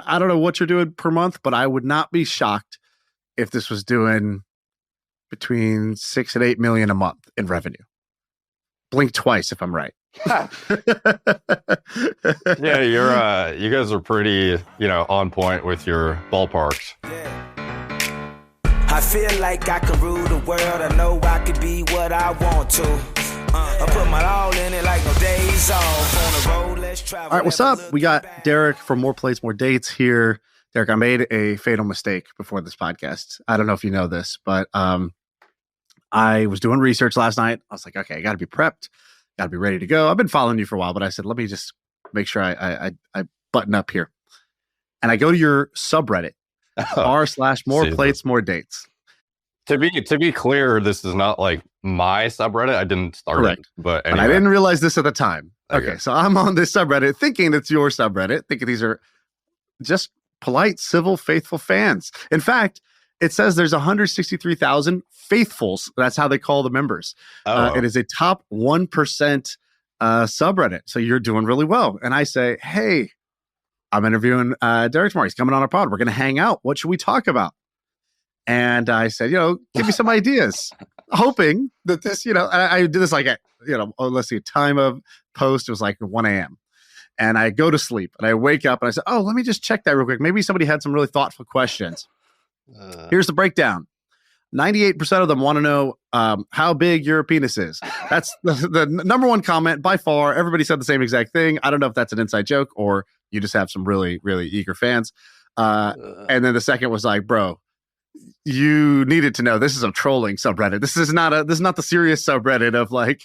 I don't know what you're doing per month, but I would not be shocked if this was doing between 6 and 8 million a month in revenue. Blink twice if I'm right. Yeah, you guys are pretty, on point with your ballparks. I feel like I can rule the world. I know I can be what I want to. I put my all in it like no days off. On the road, let's travel. All right, what's up? We got Dyrdek from More Plates, More Dates here. Dyrdek, I made a fatal mistake before this podcast. I don't know if you know this, but I was doing research last night. I was like, okay, I got to be prepped. Got to be ready to go. I've been following you for a while, but I said, let me just make sure I button up here. And I go to your subreddit, r/More Plates, More Dates. To be clear, this is not like my subreddit. I didn't start it, but anyway. I didn't realize this at the time. Okay, so I'm on this subreddit thinking it's your subreddit, thinking these are just polite, civil, faithful fans. In fact, it says there's 163,000 faithfuls. That's how they call the members. It is a top 1% subreddit. So you're doing really well. And I say, hey, I'm interviewing Dyrdek tomorrow. He's coming on our pod. We're going to hang out. What should we talk about? And I said, give me some ideas, hoping that this, I did this like, let's see, time of post, it was like 1 a.m. And I go to sleep and I wake up and I said, oh, let me just check that real quick. Maybe somebody had some really thoughtful questions. Here's the breakdown. 98% of them want to know how big your penis is. That's the number one comment by far. Everybody said the same exact thing. I don't know if that's an inside joke or you just have some really, really eager fans. And then the second was like, bro, you needed to know this is a trolling subreddit. This is not the serious subreddit of like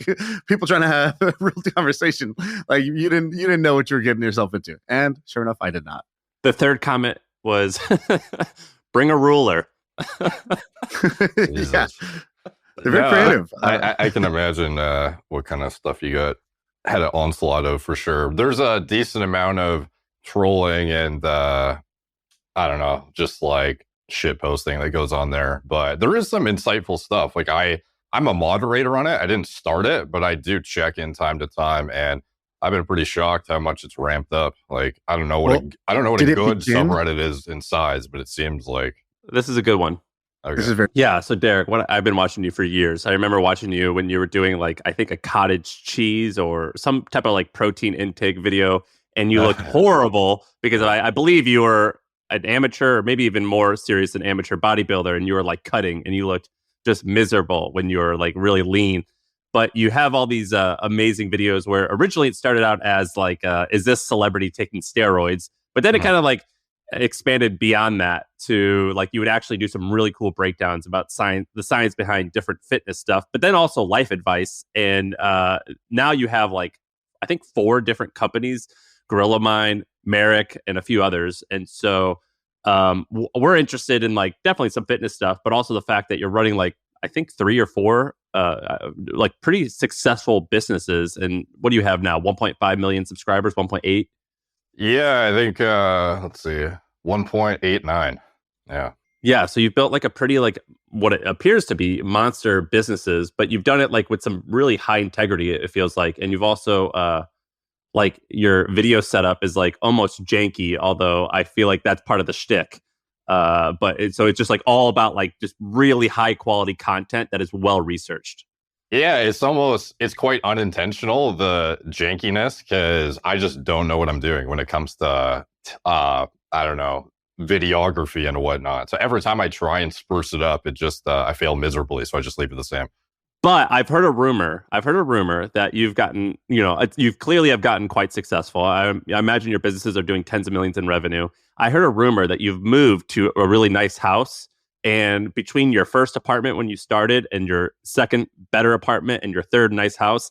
people trying to have a real conversation. Like you didn't know what you were getting yourself into. And sure enough, I did not. The third comment was bring a ruler. Yeah. They're very creative. I can imagine what kind of stuff you had an onslaught of for sure. There's a decent amount of trolling and I don't know, just like shit posting that goes on there, but there is some insightful stuff. Like I'm a moderator on it. I didn't start it, but I do check in time to time, and I've been pretty shocked how much it's ramped up. Like I don't know what a good subreddit is in size, but it seems like this is a good one. Okay. This is very So Dyrdek, I've been watching you for years. I remember watching you when you were doing like I think a cottage cheese or some type of like protein intake video, and you looked horrible because I believe you were an amateur or maybe even more serious than amateur bodybuilder, and you were like cutting and you looked just miserable when you were like really lean. But you have all these amazing videos where originally it started out as like, is this celebrity taking steroids? But then it kind of like expanded beyond that to like you would actually do some really cool breakdowns about the science behind different fitness stuff, but then also life advice. And now you have like, I think 4 different companies, Gorilla Mind, Marc, and a few others. And so we're interested in like definitely some fitness stuff, but also the fact that you're running like, I think 3 or 4 like pretty successful businesses. And what do you have now? 1.5 million subscribers, 1.8? Yeah, I think, let's see, 1.89. Yeah. So you've built like a pretty like what it appears to be monster businesses, but you've done it like with some really high integrity, it feels like. And you've also like your video setup is like almost janky, although I feel like that's part of the shtick. But it's just like all about like just really high quality content that is well researched. Yeah, it's quite unintentional, the jankiness, because I just don't know what I'm doing when it comes to, I don't know, videography and whatnot. So every time I try and spruce it up, it just, I fail miserably. So I just leave it the same. But I've heard a rumor that you've gotten, you've clearly have gotten quite successful. I imagine your businesses are doing tens of millions in revenue. I heard a rumor that you've moved to a really nice house, and between your first apartment when you started and your second better apartment and your third nice house,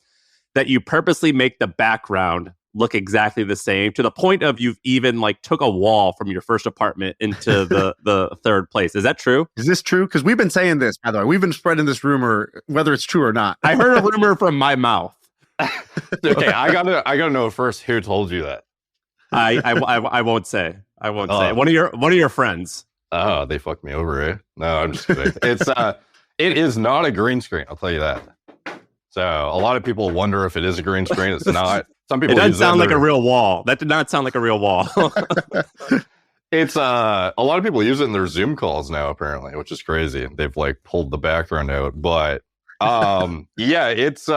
that you purposely make the background look exactly the same, to the point of you've even like took a wall from your first apartment into the third place. Is that true? Is this true? Because we've been saying this, by the way. We've been spreading this rumor, whether it's true or not. I heard a rumor from my mouth. Okay, I gotta know first who told you that. I won't say. I won't say. One of your friends. Oh, they fucked me over, eh? No, I'm just kidding. It is not a green screen, I'll tell you that. So a lot of people wonder if it is a green screen. It's not. Some people. It doesn't sound like a real wall. That did not sound like a real wall. It's a lot of people use it in their Zoom calls now, apparently, which is crazy. They've like pulled the background out, but yeah, it's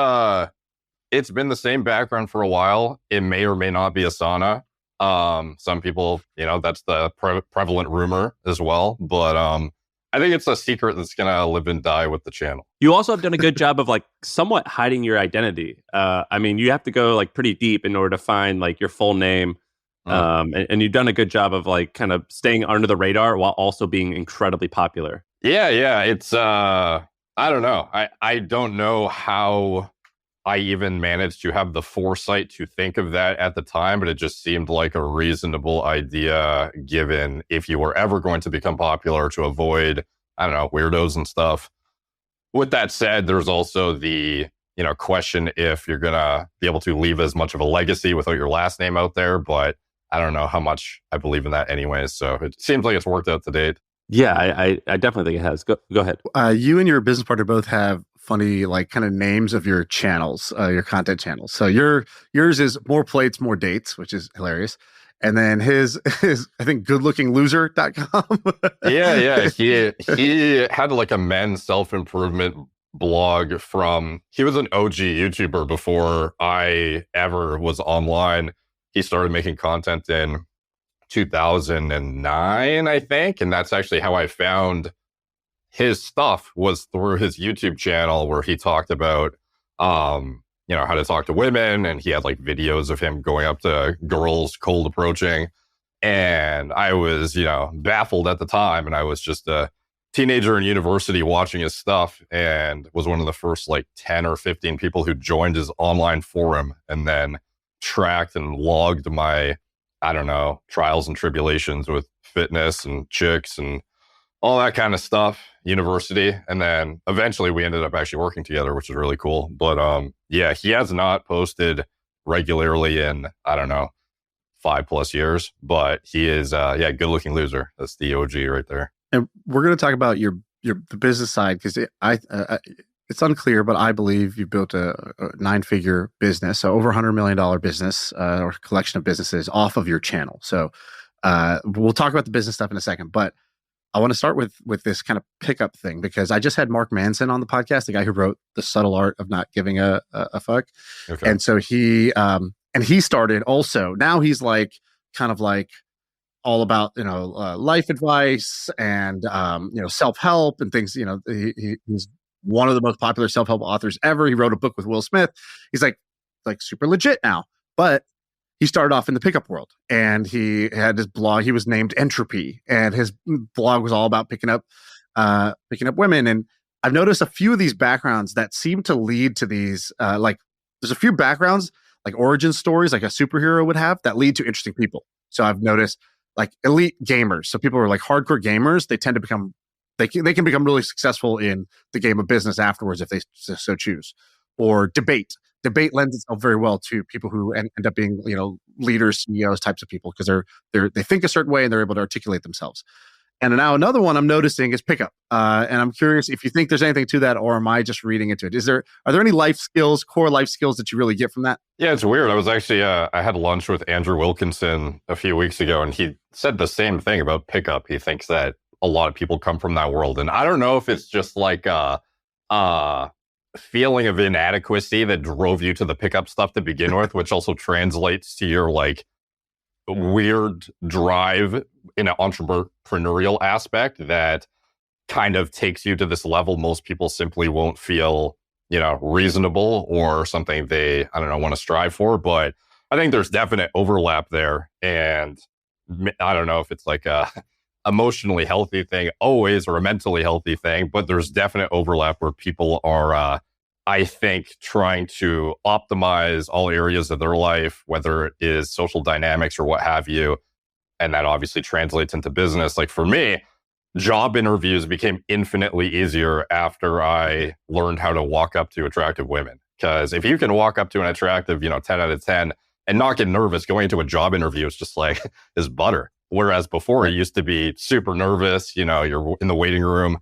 been the same background for a while. It may or may not be Asana. Some people, that's the prevalent rumor as well, but I think it's a secret that's gonna live and die with the channel. You also have done a good job of like somewhat hiding your identity. I mean, you have to go like pretty deep in order to find like your full name. And you've done a good job of like kind of staying under the radar while also being incredibly popular. Yeah. It's I don't know. I don't know how I even managed to have the foresight to think of that at the time, but it just seemed like a reasonable idea given if you were ever going to become popular to avoid, I don't know, weirdos and stuff. With that said, there's also the, question if you're going to be able to leave as much of a legacy without your last name out there, but I don't know how much I believe in that anyways. So it seems like it's worked out to date. Yeah, I definitely think it has. Go ahead. You and your business partner both have funny, like, kind of names of your channels, your content channels. So yours is More Plates, More Dates, which is hilarious. And then his I think goodlookingloser.com. Yeah. He had like a men's self-improvement blog he was an OG YouTuber before I ever was online. He started making content in 2009, I think. And that's actually how I found his stuff, was through his YouTube channel where he talked about, how to talk to women. And he had like videos of him going up to girls cold approaching. And I was, baffled at the time. And I was just a teenager in university watching his stuff and was one of the first like 10 or 15 people who joined his online forum and then tracked and logged my, I don't know, trials and tribulations with fitness and chicks and all that kind of stuff, university. And then eventually we ended up actually working together, which is really cool. But yeah, he has not posted regularly in, I don't know, 5+ years, but he is, good looking loser. That's the OG right there. And we're going to talk about the business side, because it's unclear, but I believe you built a 9-figure business, so over $100 million business, or collection of businesses off of your channel. So we'll talk about the business stuff in a second, but I want to start with this kind of pickup thing, because I just had Marc Manson on the podcast, the guy who wrote The Subtle Art of Not Giving a Fuck. Okay. And so he started also, now he's like kind of like all about, life advice and, self-help and things. He's one of the most popular self-help authors ever. He wrote a book with Will Smith. He's like super legit now, but he started off in the pickup world, and he had his blog. He was named Entropy, and his blog was all about picking up women. And I've noticed a few of these backgrounds that seem to lead to these, there's a few backgrounds, like origin stories, like a superhero would have, that lead to interesting people. So I've noticed like elite gamers. So people who are like hardcore gamers, they tend to become, they can become really successful in the game of business afterwards if they so choose. Or debate lends itself very well to people who end up being, leaders, CEOs, types of people, because they think a certain way and they're able to articulate themselves. And now another one I'm noticing is pickup. And I'm curious if you think there's anything to that, or am I just reading into it? Are there any core life skills that you really get from that? Yeah, it's weird. I was actually, I had lunch with Andrew Wilkinson a few weeks ago, and he said the same thing about pickup. He thinks that a lot of people come from that world. And I don't know if it's just like a feeling of inadequacy that drove you to the pickup stuff to begin with, which also translates to your like weird drive in an entrepreneurial aspect that kind of takes you to this level most people simply won't feel, reasonable or something they, I don't know, want to strive for. But I think there's definite overlap there. And I don't know if it's like a emotionally healthy thing always or a mentally healthy thing, but there's definite overlap where people are, I think, trying to optimize all areas of their life, whether it is social dynamics or what have you. And that obviously translates into business. Like for me, job interviews became infinitely easier after I learned how to walk up to attractive women. Because if you can walk up to an attractive, 10 out of 10 and not get nervous going into a job interview, it's just like, is butter. Whereas before it used to be super nervous, you're in the waiting room,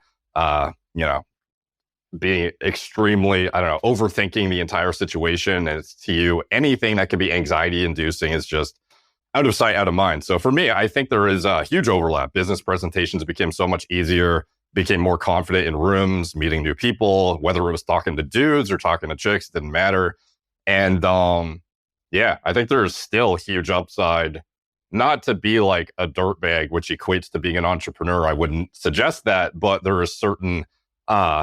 being extremely, overthinking the entire situation. And it's to you, anything that could be anxiety inducing is just out of sight, out of mind. So for me, I think there is a huge overlap. Business presentations became so much easier, became more confident in rooms, meeting new people, whether it was talking to dudes or talking to chicks, didn't matter. And yeah, I think there's still huge upside, not to be like a dirtbag, which equates to being an entrepreneur. I wouldn't suggest that, but there is certain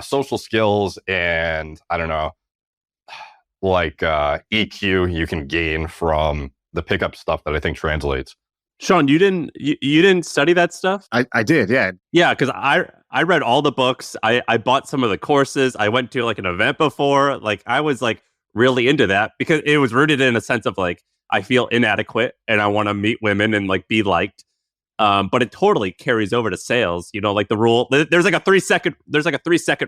social skills and I don't know, like EQ you can gain from the pickup stuff that I think translates. Shaan, you didn't study that stuff? I did, yeah. Yeah, because I read all the books. I bought some of the courses. I went to like an event before. Like I was like really into that because it was rooted in a sense of like I feel inadequate and I want to meet women and like be liked. But it totally carries over to sales. You know, like the rule. There's like a 3 second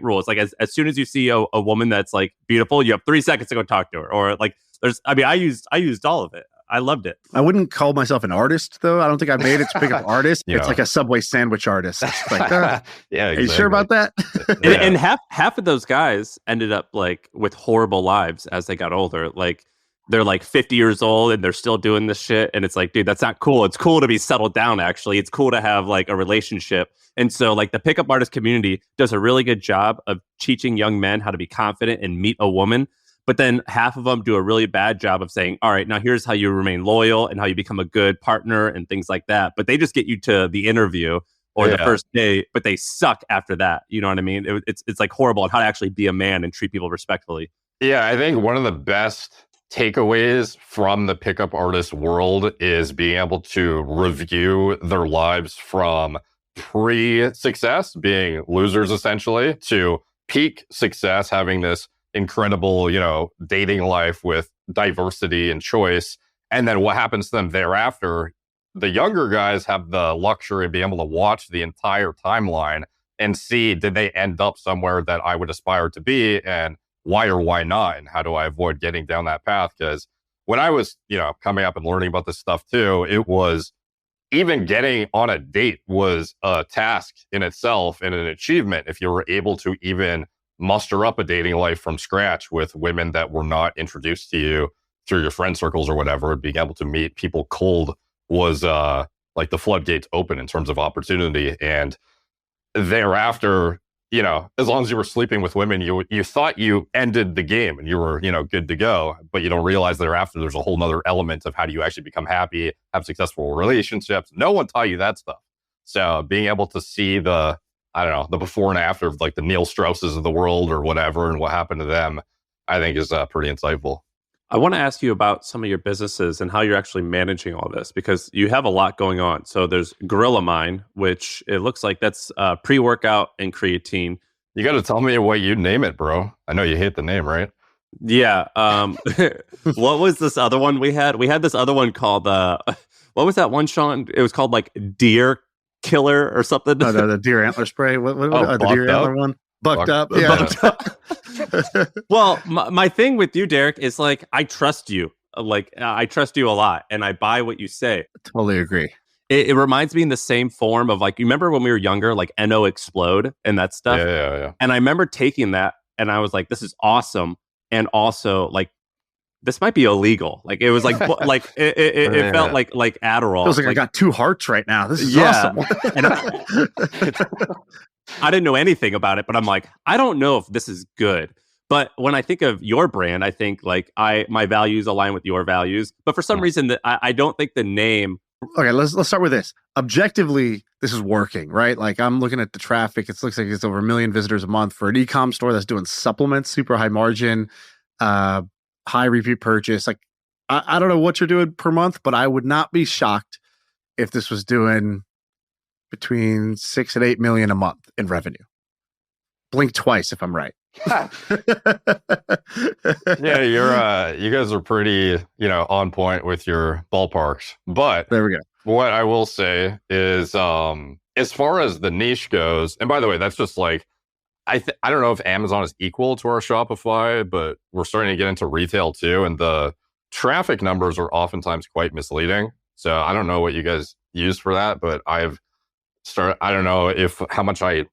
rule. It's like as soon as you see a woman that's like beautiful, you have 3 seconds to go talk to her. Or like I used all of it. I loved it. I wouldn't call myself an artist, though. I don't think I made it to pick up artist. Yeah. It's like a Subway sandwich artist. It's like, Yeah, exactly. are you sure about that? And half of those guys ended up like with horrible lives as they got older. Like they're like 50 years old and they're still doing this shit. And it's like, dude, that's not cool. It's cool to be settled down, actually. It's cool to have like a relationship. And so like the pickup artist community does a really good job of teaching young men how to be confident and meet a woman. But then half of them do a really bad job of saying, all right, now here's how you remain loyal and how you become a good partner and things like that. But they just get you to the interview or the first day, but they suck after that. You know what I mean? It's like horrible on how to actually be a man and treat people respectfully. Yeah, I think one of the best takeaways from the pickup artist world is being able to review their lives from pre-success, being losers essentially, to peak success, having this incredible, you know, dating life with diversity and choice. And then what happens to them thereafter? The younger guys have the luxury of being able to watch the entire timeline and see, did they end up somewhere that I would aspire to be, and why or why not, and how do I avoid getting down that path? Because when I was, you know, coming up and learning about this stuff too, it was even getting on a date was a task in itself and an achievement if you were able to even muster up a dating life from scratch with women that were not introduced to you through your friend circles or whatever. Being able to meet people cold was like the floodgates open in terms of opportunity. And thereafter, you know, as long as you were sleeping with women, you thought you ended the game and you were, you know, good to go. But you don't realize thereafter there's a whole nother element of how do you actually become happy, have successful relationships. No one taught you that stuff. So being able to see the, I don't know, the before and after of like the Neil Strausses of the world or whatever and what happened to them, I think is pretty insightful. I want to ask you about some of your businesses and how you're actually managing all this, because you have a lot going on. So there's Gorilla Mine, which it looks like that's pre-workout and creatine. You got to tell me what you name it, bro. I know you hate the name, right? Yeah. What was this other one we had? We had this other one called, what was that one, Shaan? It was called like Deer Killer or something. Oh, the deer antler spray. What the deer antler one? Bucked up. Yeah. Bucked up. Well, my thing with you, Dyrdek, is like I trust you. Like I trust you a lot, and I buy what you say. Totally agree. It reminds me in the same form of like, you remember when we were younger, like NO Explode and that stuff. Yeah. And I remember taking that, and I was like, this is awesome, and also like, this might be illegal. Like it was like like it felt like Adderall. Feels like I got 2 hearts right now. This is awesome. And I didn't know anything about it, but I'm like, I don't know if this is good. But when I think of your brand, I think like my values align with your values. But for some reason, that I don't think the name. Okay, let's start with this. Objectively, this is working, right? Like I'm looking at the traffic. It looks like it's over 1 million visitors a month for an e-com store that's doing supplements, super high margin, high repeat purchase. Like I don't know what you're doing per month, but I would not be shocked if this was doing between 6 and 8 million a month in revenue. Blink twice if I'm right. Yeah, you guys are pretty, you know, on point with your ballparks. But there we go. What I will say is, as far as the niche goes, and by the way, that's just like, I don't know if Amazon is equal to our Shopify, but we're starting to get into retail too, and the traffic numbers are oftentimes quite misleading. So I don't know what you guys use for that, but I don't know how much I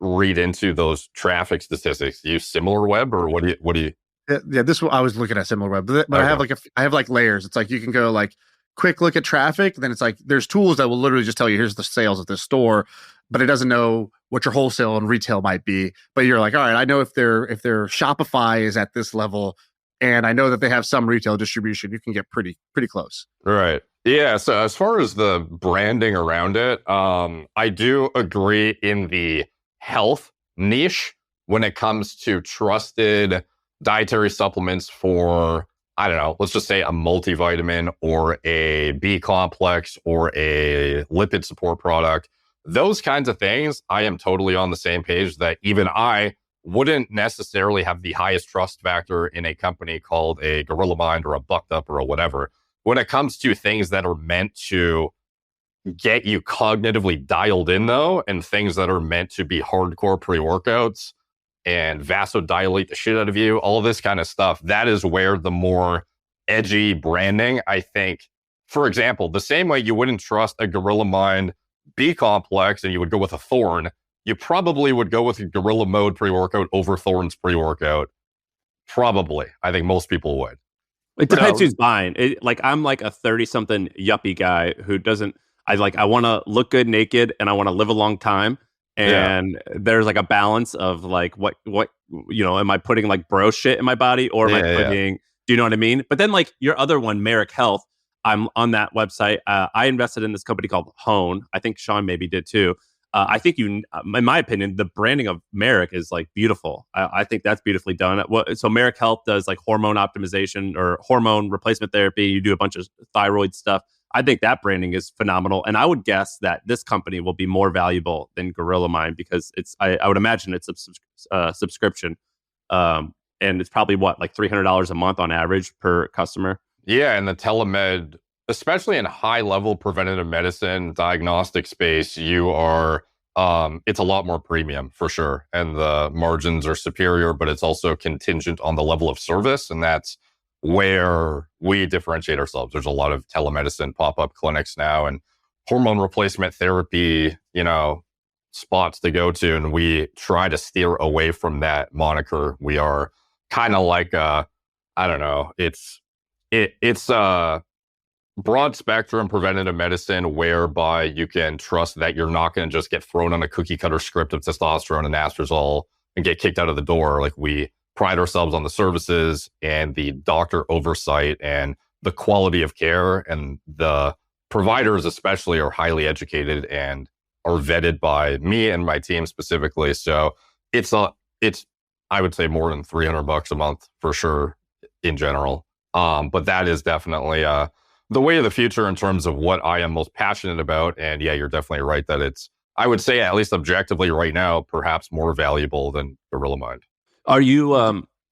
read into those traffic statistics. Do you use SimilarWeb or what do you? Yeah, this I was looking at SimilarWeb, but okay. I have like layers. It's like you can go like quick look at traffic, then it's like there's tools that will literally just tell you here's the sales at this store, but it doesn't know what your wholesale and retail might be. But you're like, all right, I know if their Shopify is at this level, and I know that they have some retail distribution, you can get pretty close. Right. Yeah. So as far as the branding around it, I do agree in the health niche when it comes to trusted dietary supplements for, I don't know, let's just say a multivitamin or a B complex or a lipid support product. Those kinds of things, I am totally on the same page that even I wouldn't necessarily have the highest trust factor in a company called a Gorilla Mind or a Bucked Up or a whatever. When it comes to things that are meant to get you cognitively dialed in, though, and things that are meant to be hardcore pre-workouts and vasodilate the shit out of you, all of this kind of stuff, that is where the more edgy branding, I think, for example, the same way you wouldn't trust a Gorilla Mind B complex and you would go with a Thorn, you probably would go with a Gorilla Mode pre-workout over Thorn's pre-workout. Probably. I think most people would. It depends who's buying. I'm like a 30-something yuppie guy who doesn't. I want to look good naked and I want to live a long time. And there's like a balance of like what am I putting like bro shit in my body or am I putting? Do you know what I mean? But then like your other one, Marc Health. I'm on that website. I invested in this company called Hone. I think Shaan maybe did too. I think in my opinion, the branding of Marc is like beautiful. I think that's beautifully done. So Marc Health does like hormone optimization or hormone replacement therapy. You do a bunch of thyroid stuff. I think that branding is phenomenal. And I would guess that this company will be more valuable than Gorilla Mind because I would imagine it's a subscription. And it's probably like $300 a month on average per customer. Yeah. And the telemed, especially in high level preventative medicine diagnostic space, you are it's a lot more premium for sure. And the margins are superior, but it's also contingent on the level of service. And that's where we differentiate ourselves. There's a lot of telemedicine pop-up clinics now and hormone replacement therapy, spots to go to. And we try to steer away from that moniker. We are kind of like I don't know, it's broad spectrum preventative medicine whereby you can trust that you're not going to just get thrown on a cookie cutter script of testosterone and anastrozole and get kicked out of the door. Like we pride ourselves on the services and the doctor oversight and the quality of care, and the providers especially are highly educated and are vetted by me and my team specifically. So it's I would say more than $300 a month for sure in general. But that is definitely the way of the future in terms of what I am most passionate about. And yeah, you're definitely right that it's, I would say at least objectively right now, perhaps more valuable than Gorilla Mind. Are you,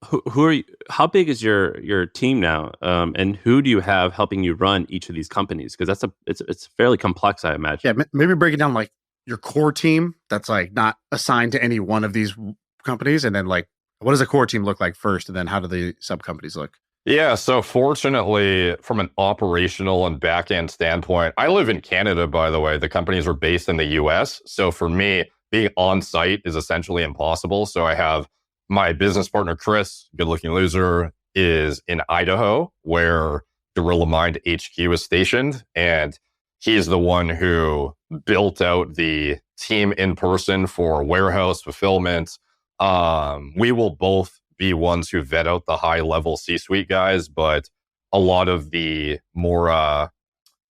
who are you, how big is your team now? And who do you have helping you run each of these companies? Because it's fairly complex, I imagine. Yeah, maybe break it down like your core team that's like not assigned to any one of these companies. And then like, what does a core team look like first? And then how do the sub companies look? Yeah, so fortunately, from an operational and back-end standpoint, I live in Canada, by the way. The companies are based in the US. So for me, being on site is essentially impossible. So I have my business partner, Chris, good-looking loser, is in Idaho, where Gorilla Mind HQ is stationed. And he's the one who built out the team in person for warehouse fulfillment. We will both be ones who vet out the high level C-suite guys, but a lot of the more, I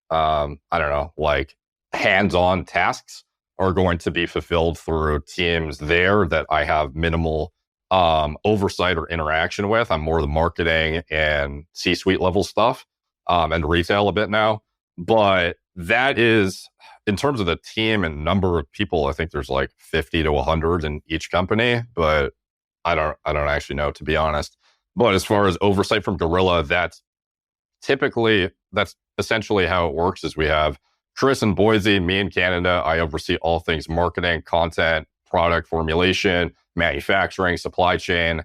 don't know, like hands-on tasks are going to be fulfilled through teams there that I have minimal oversight or interaction with. I'm more the marketing and C-suite level stuff and retail a bit now. But that is, in terms of the team and number of people, I think there's like 50 to 100 in each company, but I don't actually know, to be honest. But as far as oversight from Gorilla, that's essentially how it works. Is we have Chris in Boise, me in Canada. I oversee all things marketing, content, product formulation, manufacturing, supply chain.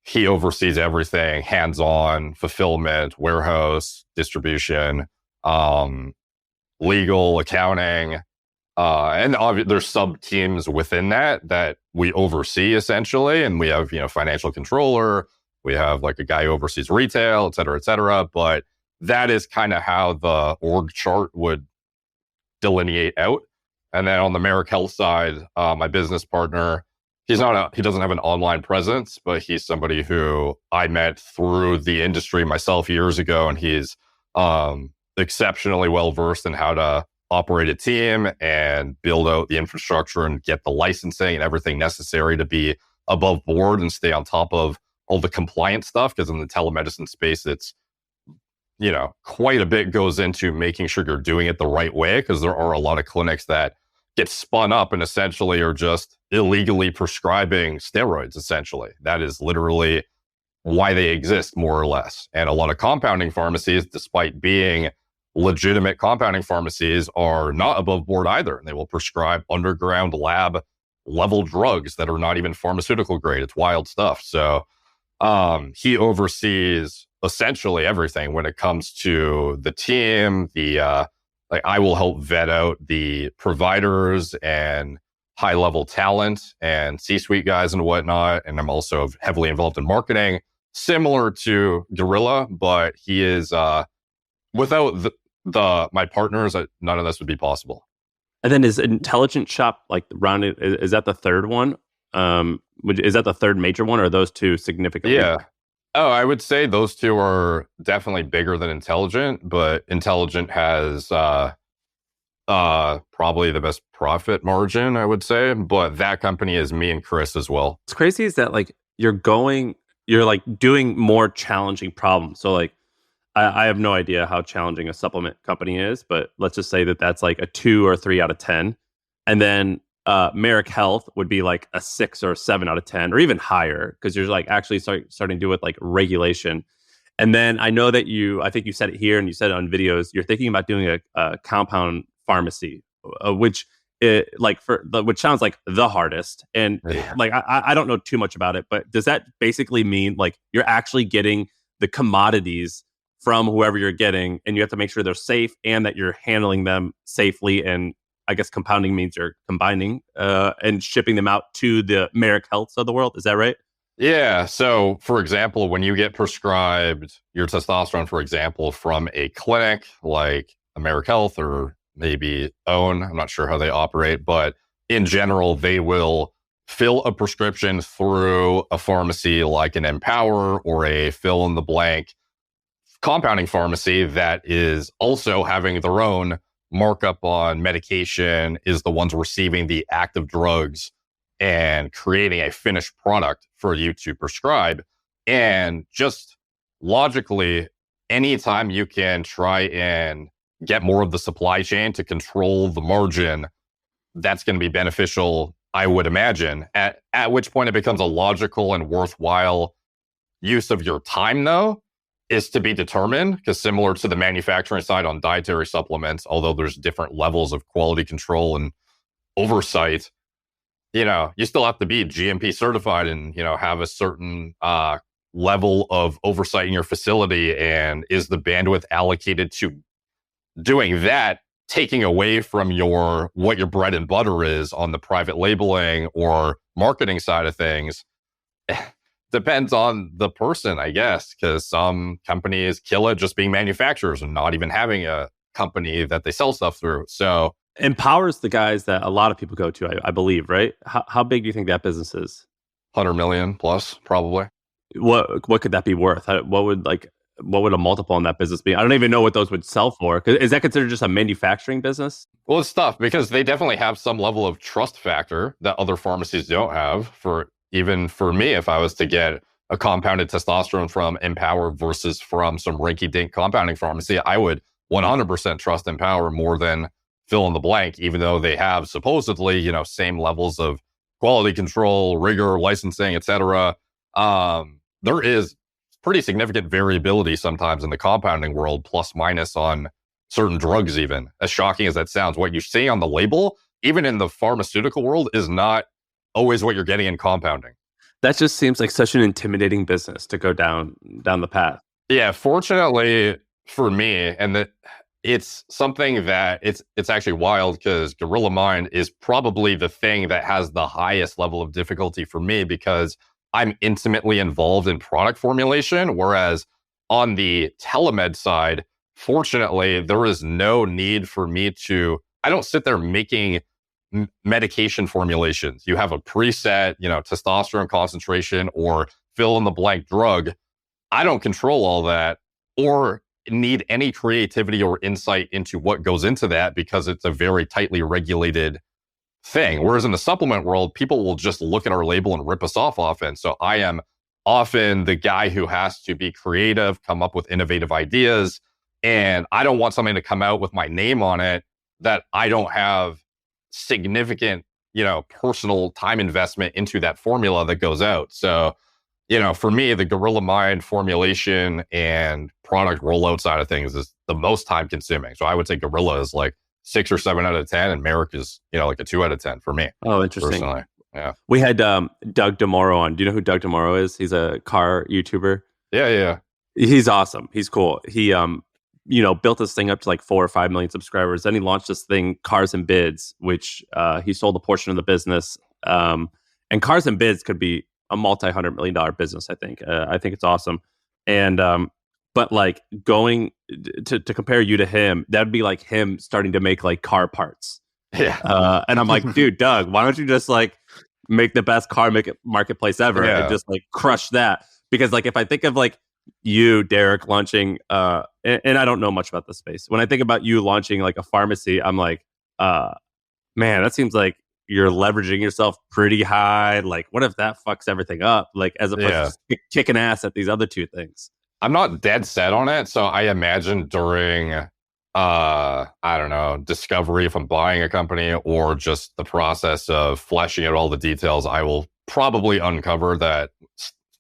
He oversees everything, hands-on, fulfillment, warehouse, distribution, legal, accounting. And there's sub teams within that we oversee essentially. And we have, financial controller, we have like a guy who oversees retail, et cetera, et cetera. But that is kind of how the org chart would delineate out. And then on the Marc Health side, my business partner, he doesn't have an online presence, but he's somebody who I met through the industry myself years ago, and he's exceptionally well versed in how to operate a team and build out the infrastructure and get the licensing and everything necessary to be above board and stay on top of all the compliance stuff. Because in the telemedicine space, it's, quite a bit goes into making sure you're doing it the right way, because there are a lot of clinics that get spun up and essentially are just illegally prescribing steroids, essentially. That is literally why they exist, more or less. And a lot of compounding pharmacies, despite being legitimate compounding pharmacies, are not above board either. And they will prescribe underground lab level drugs that are not even pharmaceutical grade. It's wild stuff. So he oversees essentially everything when it comes to the team, I will help vet out the providers and high level talent and C-suite guys and whatnot. And I'm also heavily involved in marketing, similar to Gorilla, but he is, without my partners, none of this would be possible. And then is Intelligent Shop rounded? Is that the third one? Is that the third major one, or are those two significantly? Yeah. Oh, I would say those two are definitely bigger than Intelligent, but Intelligent has probably the best profit margin, I would say. But that company is me and Chris as well. What's crazy is that you're doing more challenging problems. So I have no idea how challenging a supplement company is, but let's just say that that's a 2 or 3 out of 10. And then Marc Health would be a 6 or 7 out of 10, or even higher, because you're actually starting to do with regulation. And then I know that I think you said it here and you said it on videos, you're thinking about doing a compound pharmacy, which sounds like the hardest. And I don't know too much about it, but does that basically mean you're actually getting the commodities from whoever you're getting, and you have to make sure they're safe and that you're handling them safely? And I guess compounding means you're combining and shipping them out to the Marc Healths of the world. Is that right? Yeah. So, for example, when you get prescribed your testosterone, for example, from a clinic like a Marc Health or maybe OWN, I'm not sure how they operate, but in general, they will fill a prescription through a pharmacy like an Empower or a fill in the blank compounding pharmacy that is also having their own markup on medication, is the ones receiving the active drugs and creating a finished product for you to prescribe. And just logically, anytime you can try and get more of the supply chain to control the margin, that's going to be beneficial, I would imagine. At which point it becomes a logical and worthwhile use of your time, though, is to be determined, because similar to the manufacturing side on dietary supplements, although there's different levels of quality control and oversight, you still have to be GMP certified and, have a certain level of oversight in your facility. And is the bandwidth allocated to doing that, taking away from what your bread and butter is on the private labeling or marketing side of things? Depends on the person, I guess, because some companies kill it just being manufacturers and not even having a company that they sell stuff through. So Empower's the guys that a lot of people go to, I believe, right? How big do you think that business is? 100 million plus, probably. What could that be worth? What would a multiple on that business be? I don't even know what those would sell for. Is that considered just a manufacturing business? Well, it's tough because they definitely have some level of trust factor that other pharmacies don't have. Even for me, if I was to get a compounded testosterone from Empower versus from some rinky-dink compounding pharmacy, I would 100% trust Empower more than fill in the blank, even though they have supposedly, same levels of quality control, rigor, licensing, etc. There is pretty significant variability sometimes in the compounding world, plus minus on certain drugs even. As shocking as that sounds, what you see on the label, even in the pharmaceutical world, is not always what you're getting in compounding. That just seems like such an intimidating business to go down the path. Yeah, fortunately for me, and that it's something that it's actually wild, because Gorilla Mind is probably the thing that has the highest level of difficulty for me, because I'm intimately involved in product formulation, whereas on the telemed side, fortunately, there is no need for me to, I don't sit there making medication formulations. You have a preset, testosterone concentration or fill in the blank drug. I don't control all that or need any creativity or insight into what goes into that because it's a very tightly regulated thing. Whereas in the supplement world, people will just look at our label and rip us off often. So I am often the guy who has to be creative, come up with innovative ideas. And I don't want something to come out with my name on it that I don't have significant, personal time investment into that formula that goes out. So, for me, the Gorilla Mind formulation and product rollout side of things is the most time consuming. So I would say Gorilla is like 6 or 7 out of 10, and Marc is, like a 2 out of 10 for me. Oh, interesting. Personally. Yeah. We had Doug DeMoro on. Do you know who Doug DeMoro is? He's a car YouTuber. Yeah. He's awesome. He's cool. He built this thing up to like 4 or 5 million subscribers. Then he launched this thing, Cars and Bids, which he sold a portion of the business. And Cars and Bids could be a multi-$100 million business, I think. I think it's awesome. And but like going to compare you to him, that'd be like him starting to make like car parts. Yeah. And I'm like, dude, Doug, why don't you just like make the best car marketplace ever and just like crush that? Because like if I think of like you, Derek, launching and I don't know much about the space. When I think about you launching like a pharmacy, I'm like, man, that seems like you're leveraging yourself pretty high. Like, what if that fucks everything up? Like, as opposed to kicking ass at these other two things. I'm not dead set on it. So I imagine during, I don't know, discovery, if I'm buying a company or just the process of fleshing out all the details, I will probably uncover that,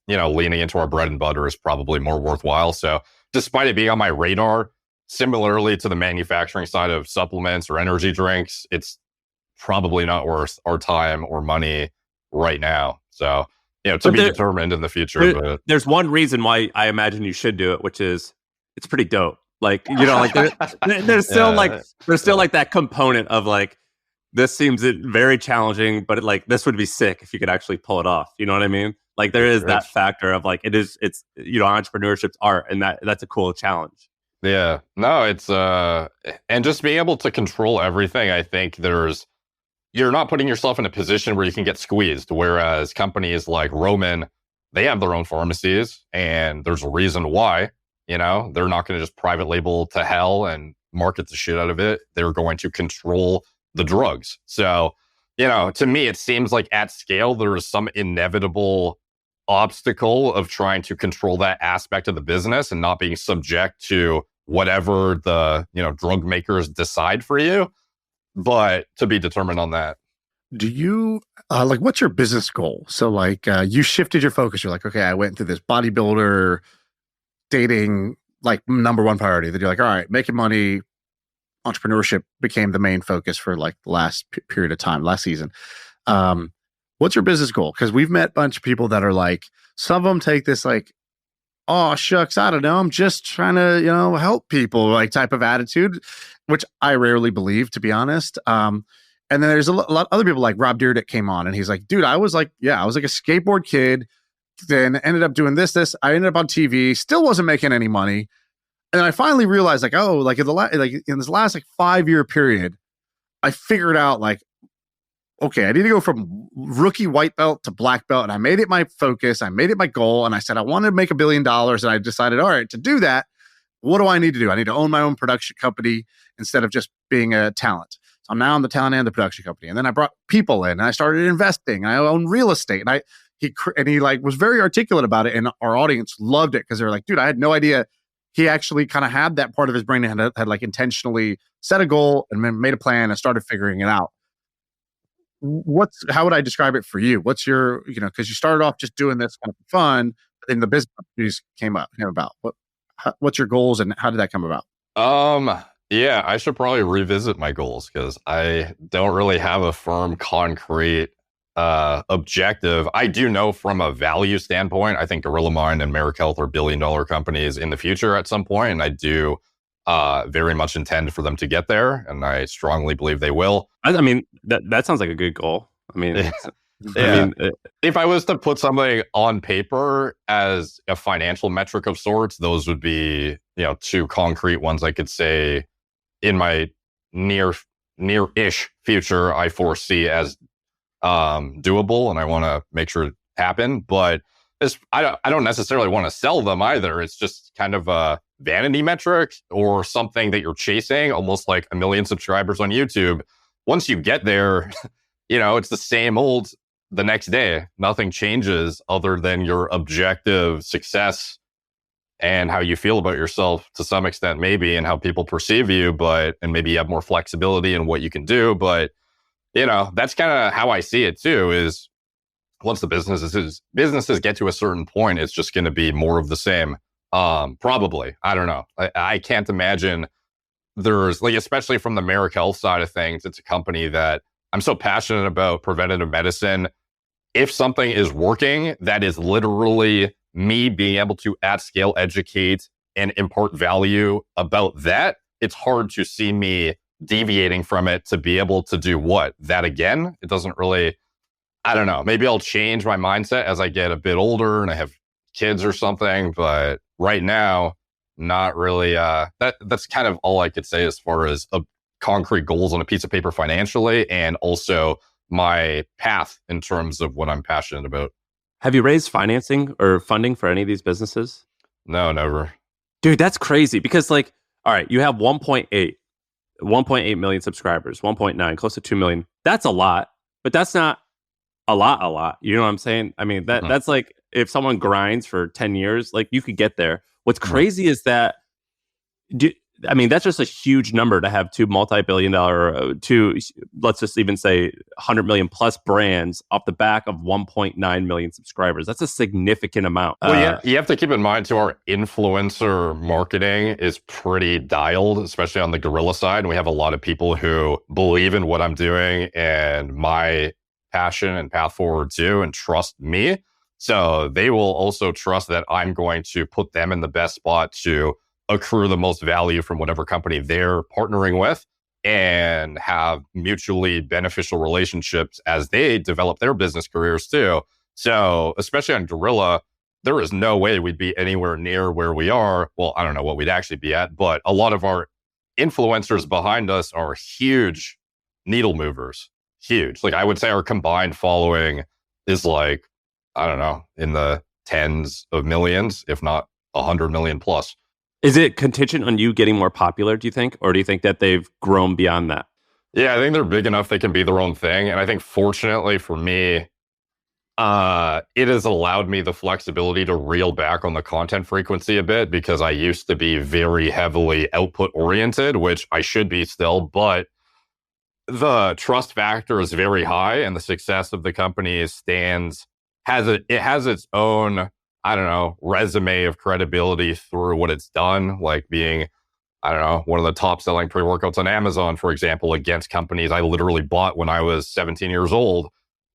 leaning into our bread and butter is probably more worthwhile. So despite it being on my radar, similarly to the manufacturing side of supplements or energy drinks, it's probably not worth our time or money right now. So, to be determined in the future. But there's one reason why I imagine you should do it, which is it's pretty dope. Like, like there's still like that component of like, this seems very challenging, but this would be sick if you could actually pull it off. You know what I mean? Like there is that factor of like, it's entrepreneurship's art, and that's a cool challenge. Yeah, no, it's, and just being able to control everything. I think you're not putting yourself in a position where you can get squeezed. Whereas companies like Roman, they have their own pharmacies, and there's a reason why. They're not going to just private label to hell and market the shit out of it. They're going to control the drugs. So, to me, it seems like at scale, there is some inevitable obstacle of trying to control that aspect of the business and not being subject to whatever the, drug makers decide for you. But to be determined on that. Do you what's your business goal? So you shifted your focus. You're like, okay, I went through this bodybuilder dating, like number one priority. Then you're like, all right, making money, entrepreneurship became the main focus for like the last period of time, last season. What's your business goal? Because we've met a bunch of people that are like, some of them take this like, oh shucks, I don't know, I'm just trying to, help people, like type of attitude, which I rarely believe, to be honest. And then there's a lot of other people like Rob Dyrdek came on and he's like, dude, I was like a skateboard kid, then ended up doing this. I ended up on TV, still wasn't making any money. And I finally realized like, oh, like in this last like 5-year period, I figured out like, okay, I need to go from rookie white belt to black belt. And I made it my focus. I made it my goal. And I said, I wanted to make $1 billion. And I decided, all right, to do that, what do I need to do? I need to own my own production company instead of just being a talent. So I'm now on the talent and the production company. And then I brought people in and I started investing. I own real estate. And he like was very articulate about it. And our audience loved it because they were like, dude, I had no idea he actually kind of had that part of his brain and had like intentionally set a goal and then made a plan and started figuring it out. How would I describe it for you? What's your, because you started off just doing this kind of fun, but then the business came about. What's your goals and how did that come about? Yeah, I should probably revisit my goals because I don't really have a firm, concrete objective. I do know from a value standpoint, I think Gorilla Mind and Marc Health are billion-dollar companies in the future at some point, and I do very much intend for them to get there, and I strongly believe they will. I mean, that sounds like a good goal. I mean, if I was to put something on paper as a financial metric of sorts, those would be two concrete ones I could say in my near-ish future I foresee as doable, and I want to make sure it happen. But I don't necessarily want to sell them either. It's just kind of a vanity metric or something that you're chasing, almost like 1 million subscribers on YouTube. Once you get there, it's the same old the next day. Nothing changes other than your objective success and how you feel about yourself to some extent, maybe, and how people perceive you, and maybe you have more flexibility in what you can do. But, that's kind of how I see it too, is once the businesses get to a certain point, it's just going to be more of the same. Probably. I don't know. I can't imagine there's especially from the Marc Health side of things, it's a company that I'm so passionate about preventative medicine. If something is working, that is literally me being able to at scale educate and impart value about that. It's hard to see me deviating from it to be able to do that again. It doesn't really, I don't know. Maybe I'll change my mindset as I get a bit older and I have kids or something. But right now, not really. That's kind of all I could say as far as concrete goals on a piece of paper financially, and also my path in terms of what I'm passionate about. Have you raised financing or funding for any of these businesses? No, never. Dude, that's crazy because all right, you have 1.8 million subscribers, 1.9, close to 2 million. That's a lot, but that's not a lot. You know what I'm saying? I mean, that's like if someone grinds for 10 years, you could get there. What's crazy is that, that's just a huge number to have two multi-billion-dollar, let's just even say 100 million plus brands off the back of 1.9 million subscribers. That's a significant amount. Well, you have to keep in mind too, our influencer marketing is pretty dialed, especially on the guerrilla side. And we have a lot of people who believe in what I'm doing and my passion and path forward too, and trust me. So they will also trust that I'm going to put them in the best spot to accrue the most value from whatever company they're partnering with and have mutually beneficial relationships as they develop their business careers too. So especially on Guerrilla, there is no way we'd be anywhere near where we are. Well, I don't know what we'd actually be at, but a lot of our influencers behind us are huge needle movers. Huge. I would say our combined following is I don't know, in the tens of millions, if not 100 million plus. Is it contingent on you getting more popular, do you think? Or do you think that they've grown beyond that? Yeah, I think they're big enough they can be their own thing. And I think fortunately for me, it has allowed me the flexibility to reel back on the content frequency a bit, because I used to be very heavily output oriented, which I should be still, but the trust factor is very high and the success of the company it has its own, I don't know, resume of credibility through what it's done, like being, I don't know, one of the top selling pre-workouts on Amazon, for example, against companies I literally bought when I was 17 years old,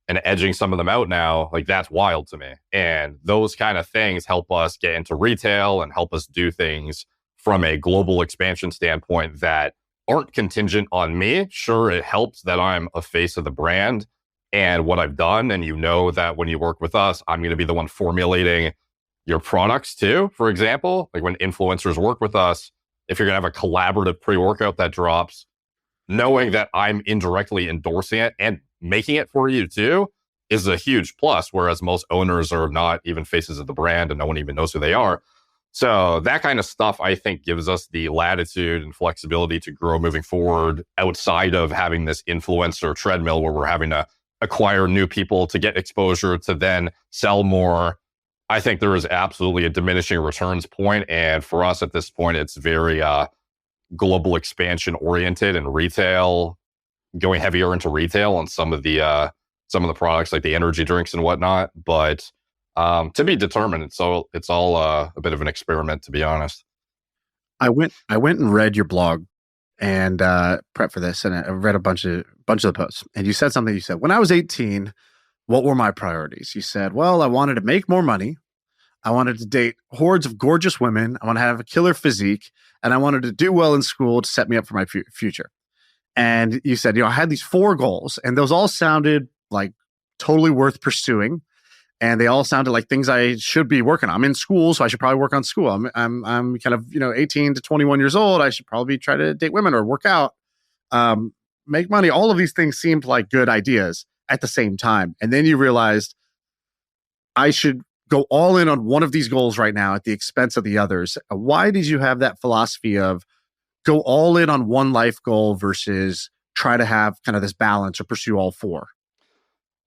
and edging some of them out now. That's wild to me. And those kind of things help us get into retail and help us do things from a global expansion standpoint that aren't contingent on me. Sure, it helps that I'm a face of the brand and what I've done. And that when you work with us, I'm going to be the one formulating your products too. For example, when influencers work with us, if you're going to have a collaborative pre-workout that drops, knowing that I'm indirectly endorsing it and making it for you too is a huge plus. Whereas most owners are not even faces of the brand and no one even knows who they are. So that kind of stuff, I think, gives us the latitude and flexibility to grow moving forward outside of having this influencer treadmill where we're having to acquire new people to get exposure to then sell more. I think there is absolutely a diminishing returns point. And for us at this point, it's very global expansion oriented and retail, going heavier into retail on some of the products like the energy drinks and whatnot. But to be determined. So it's all a bit of an experiment, to be honest. I went and read your blog and prep for this, and I read a bunch of the posts. And you said something. You said, when I was 18, what were my priorities? You said, well, I wanted to make more money. I wanted to date hordes of gorgeous women. I want to have a killer physique, and I wanted to do well in school to set me up for my future. And you said, I had these 4 goals, and those all sounded like totally worth pursuing. and they all sounded like things I should be working on. I'm in school, so I should probably work on school. I'm kind of 18 to 21 years old. I should probably try to date women or work out, make money. All of these things seemed like good ideas at the same time, and then you realized I should go all in on one of these goals right now at the expense of the others. Why did you have that philosophy of go all in on one life goal versus try to have kind of this balance or pursue all four?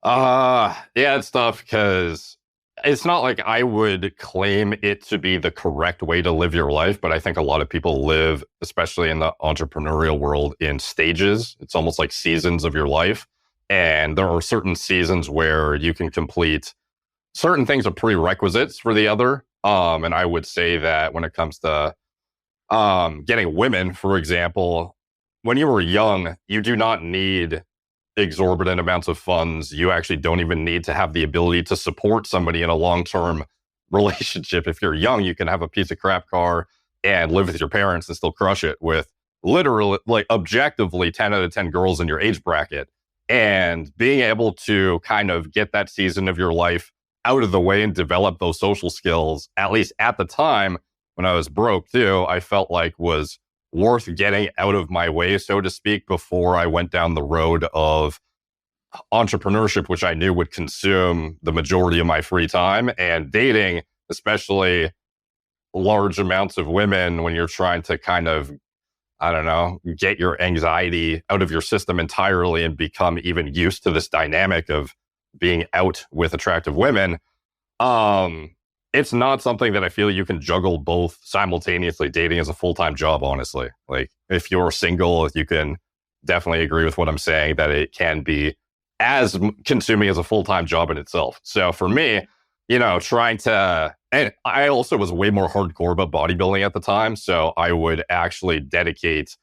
Yeah, it's tough because it's not like I would claim it to be the correct way to live your life, but I think a lot of people live, especially in the entrepreneurial world, in stages. It's almost like seasons of your life. And there are certain seasons where you can complete certain things are prerequisites for the other. And I would say that when it comes to getting women, for example, when you were young, you do not need exorbitant amounts of funds. You actually don't even need to have the ability to support somebody in a long-term relationship. If you're young, you can have a piece of crap car and live with your parents and still crush it with literally, like, objectively 10 out of 10 girls in your age bracket. And being able to kind of get that season of your life out of the way and develop those social skills, at least at the time when I was broke too, I felt like was worth getting out of my way, so to speak, before I went down the road of entrepreneurship, which I knew would consume the majority of my free time. And dating, especially large amounts of women, when you're trying to kind of, I don't know, get your anxiety out of your system entirely and become even used to this dynamic of being out with attractive women. It's not something that I feel you can juggle both simultaneously. Dating is a full-time job, honestly. Like, if you're single, you can definitely agree with what I'm saying, that it can be as consuming as a full-time job in itself. So for me, trying to, and I also was way more hardcore about bodybuilding at the time. So I would actually dedicate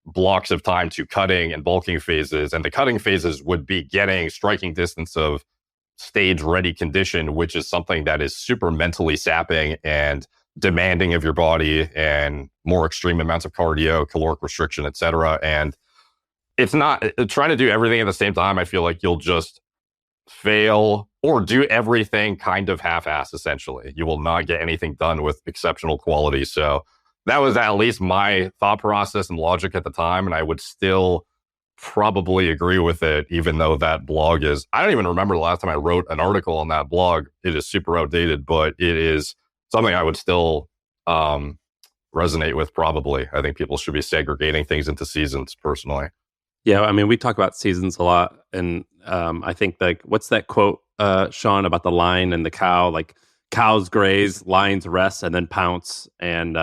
blocks of time to cutting and bulking phases. And the cutting phases would be getting striking distance of stage ready condition, which is something that is super mentally sapping and demanding of your body, and more extreme amounts of cardio, caloric restriction, etc. And it's not trying to do everything at the same time. I feel like you'll just fail or do everything kind of half-ass. Essentially, you will not get anything done with exceptional quality. So that was at least my thought process and logic at the time, and I would still probably agree with it, even though that blog is, I don't even remember the last time I wrote an article on that blog. It is super outdated, but it is something I would still resonate with, probably. I think people should be segregating things into seasons, personally. Yeah, I mean, we talk about seasons a lot, and I think, like, what's that quote, Shaan, about the lion and the cow? Like, cows graze, lions rest, and then pounce. And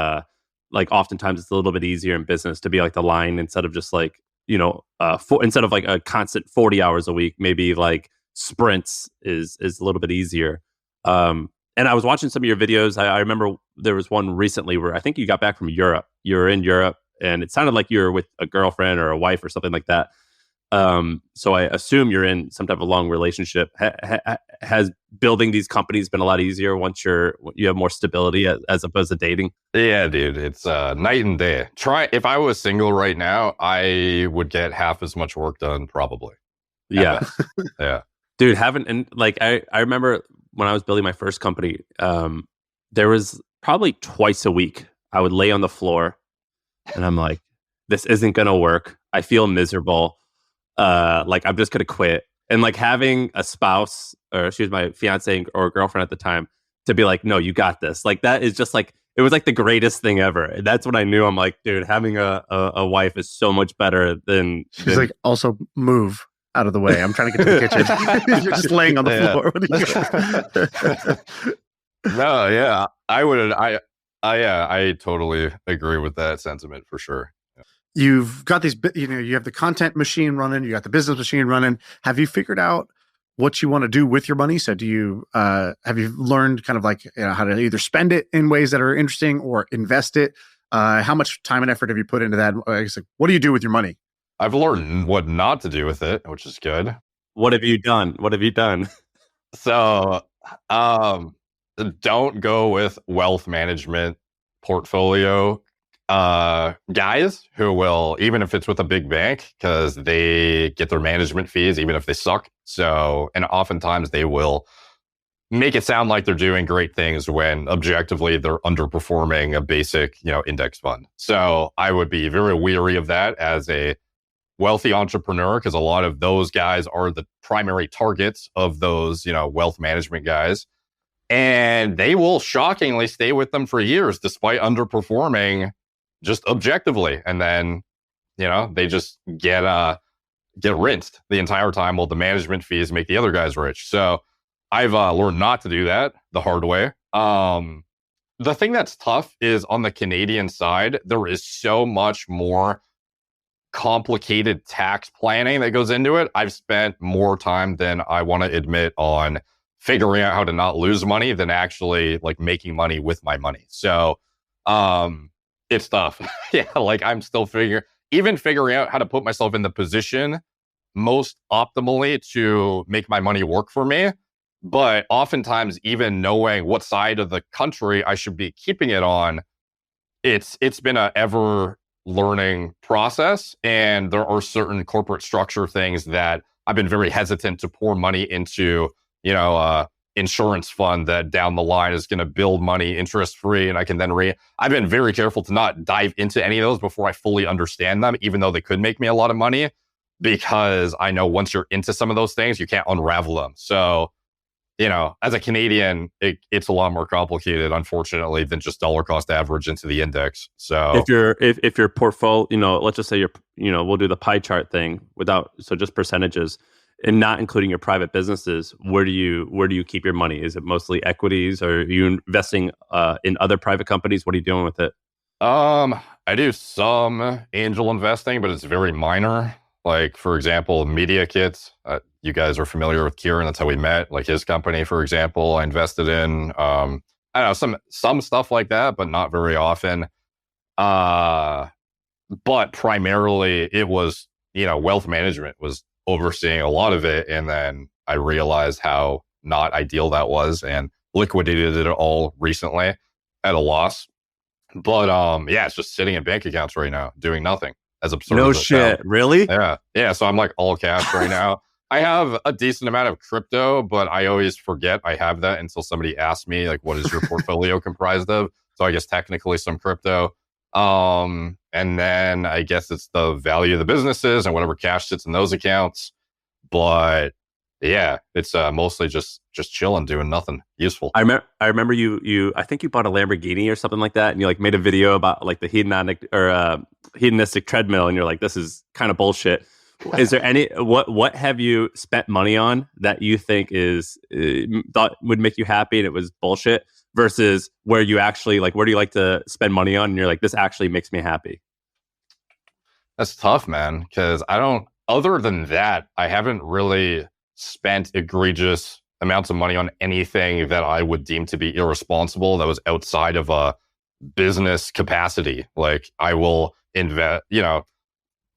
like, oftentimes it's a little bit easier in business to be like the lion, instead of just like, instead of like a constant 40 hours a week, maybe like sprints is a little bit easier. And I was watching some of your videos. I remember there was one recently where I think you got back from Europe. You were in Europe, and it sounded like you were with a girlfriend or a wife or something like that. So I assume you're in some type of long relationship. Has building these companies been a lot easier once you have more stability as opposed to dating? Yeah, dude, it's night and day. If I was single right now, I would get half as much work done, probably. Yeah. Yeah. Dude, I remember when I was building my first company, there was probably twice a week I would lay on the floor and I'm like, this isn't going to work. I feel miserable. Like, I'm just going to quit. And like, having a spouse, or she was my fiance or girlfriend at the time, to be like, no, you got this. Like, that is just like, it was like the greatest thing ever. And that's when I knew, I'm like, dude, having a wife is so much better than... She's like, also move out of the way. I'm trying to get to the kitchen. You're just laying on the floor. No, yeah. I totally agree with that sentiment for sure. You've got these, you have the content machine running, you got the business machine running. Have you figured out what you want to do with your money? So have you learned kind of like, how to either spend it in ways that are interesting or invest it? How much time and effort have you put into that? What do you do with your money? I've learned what not to do with it, which is good. What have you done? So, don't go with wealth management portfolio guys who will, even if it's with a big bank, because they get their management fees even if they suck. So, and oftentimes they will make it sound like they're doing great things when objectively they're underperforming a basic, index fund. So I would be very weary of that as a wealthy entrepreneur, because a lot of those guys are the primary targets of those, wealth management guys. And they will shockingly stay with them for years despite underperforming just objectively. And then, they just get rinsed the entire time while the management fees make the other guys rich. So I've learned not to do that the hard way. The thing that's tough is on the Canadian side, there is so much more complicated tax planning that goes into it. I've spent more time than I want to admit on figuring out how to not lose money than actually like making money with my money. So it's tough. Yeah, like I'm still figuring out how to put myself in the position most optimally to make my money work for me. But oftentimes, even knowing what side of the country I should be keeping it on, it's been a ever learning process. And there are certain corporate structure things that I've been very hesitant to pour money into, insurance fund that down the line is going to build money interest free. And I can then I've been very careful to not dive into any of those before I fully understand them, even though they could make me a lot of money, because I know once you're into some of those things, you can't unravel them. So, as a Canadian, it's a lot more complicated, unfortunately, than just dollar cost average into the index. So if your portfolio, let's just say we'll do the pie chart thing so just percentages and not including your private businesses, where do you keep your money? Is it mostly equities, or are you investing in other private companies? What are you doing with it? I do some angel investing, but it's very minor. Like, for example, Media Kits. You guys are familiar with Kieran. That's how we met. Like his company, for example, I invested in. I don't know, some stuff like that, but not very often. But primarily it was, wealth management was overseeing a lot of it. And then I realized how not ideal that was and liquidated it all recently at a loss. But it's just sitting in bank accounts right now, doing nothing. As absurd no as it shit, sounds. really? Yeah. So I'm like all cash right now. I have a decent amount of crypto, but I always forget I have that until somebody asks me, like, what is your portfolio comprised of? So I guess technically some crypto. And then I guess it's the value of the businesses and whatever cash sits in those accounts. But yeah, it's mostly just chilling, doing nothing useful. I remember you I think you bought a Lamborghini or something like that, and you like made a video about like the hedonistic treadmill, and you're like, this is kind of bullshit. Is there what have you spent money on that you think is thought would make you happy and it was bullshit, versus where you actually like, where do you like to spend money on and you're like, this actually makes me happy? That's tough, man, because other than that, I haven't really spent egregious amounts of money on anything that I would deem to be irresponsible that was outside of a business capacity. Like I will invest,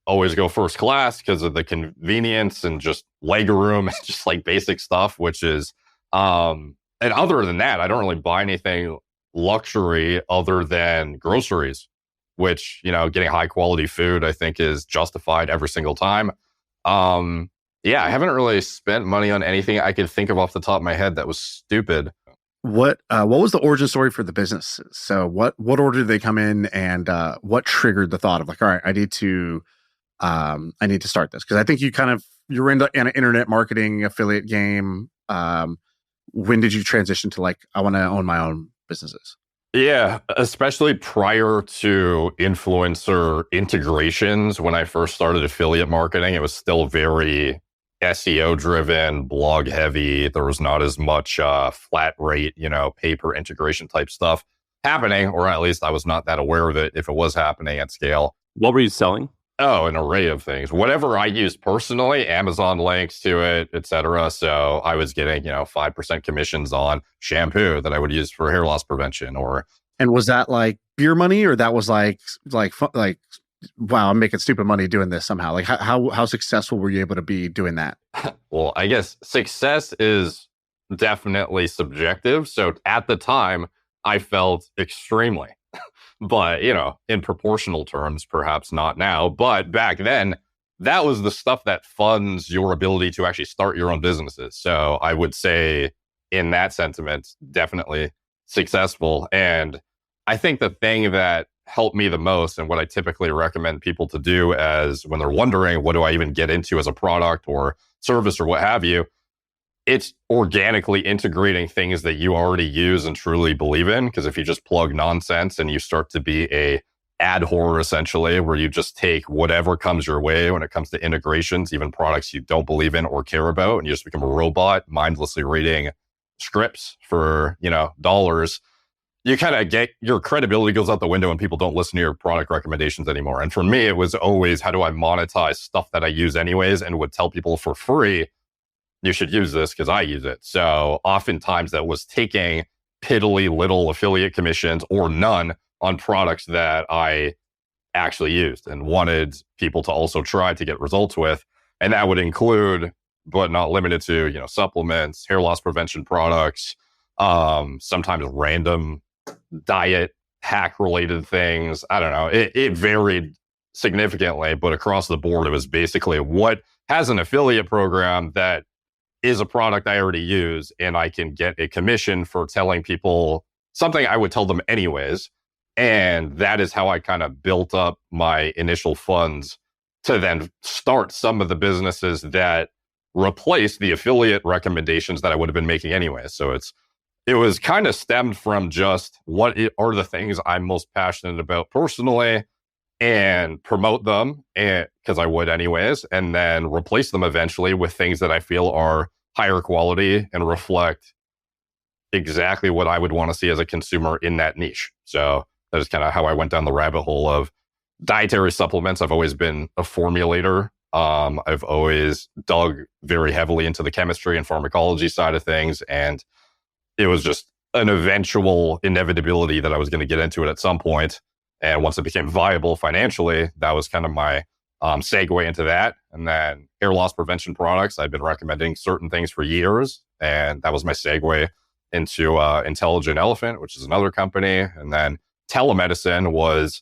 always go first class because of the convenience and just leg room and just like basic stuff, which is, and other than that, I don't really buy anything luxury other than groceries, which, getting high quality food, I think is justified every single time. I haven't really spent money on anything I could think of off the top of my head that was stupid. What was the origin story for the businesses? So what order did they come in, and what triggered the thought of like, all right, I need to start this? Because I think you're in an internet marketing affiliate game. When did you transition to like, I want to own my own businesses? Yeah, especially prior to influencer integrations. When I first started affiliate marketing, it was still very SEO driven, blog heavy. There was not as much flat rate, pay-per integration type stuff happening, or at least I was not that aware of it if it was happening at scale. What were you selling? Oh, an array of things. Whatever I used personally, Amazon links to it, etc. So I was getting, 5% commissions on shampoo that I would use for hair loss prevention. And was that like beer money, or that was like wow, I'm making stupid money doing this somehow? Like how successful were you able to be doing that? Well, I guess success is definitely subjective. So at the time, I felt extremely. But, in proportional terms, perhaps not now. But back then, that was the stuff that funds your ability to actually start your own businesses. So I would say in that sentiment, definitely successful. And I think the thing that helped me the most, and what I typically recommend people to do as when they're wondering, what do I even get into as a product or service or what have you, it's organically integrating things that you already use and truly believe in. Because if you just plug nonsense and you start to be a ad whore, essentially, where you just take whatever comes your way when it comes to integrations, even products you don't believe in or care about, and you just become a robot mindlessly reading scripts for, dollars, you kind of get your credibility goes out the window and people don't listen to your product recommendations anymore. And for me, it was always, how do I monetize stuff that I use anyways, and would tell people for free, you should use this because I use it. So oftentimes that was taking piddly little affiliate commissions or none on products that I actually used and wanted people to also try to get results with. And that would include, but not limited to, supplements, hair loss prevention products, sometimes random diet hack related things. I don't know. It varied significantly, but across the board, it was basically what has an affiliate program that is a product I already use, and I can get a commission for telling people something I would tell them anyways. And that is how I kind of built up my initial funds to then start some of the businesses that replace the affiliate recommendations that I would have been making anyway. So it was kind of stemmed from just what are the things I'm most passionate about personally, and promote them, and because I would anyways, and then replace them eventually with things that I feel are higher quality and reflect exactly what I would want to see as a consumer in that niche. So that is kind of how I went down the rabbit hole of dietary supplements. I've always been a formulator. I've always dug very heavily into the chemistry and pharmacology side of things, and it was just an eventual inevitability that I was going to get into it at some point. And once it became viable financially, that was kind of my segue into that. And then hair loss prevention products, I've been recommending certain things for years. And that was my segue into Intelligent Elephant, which is another company. And then telemedicine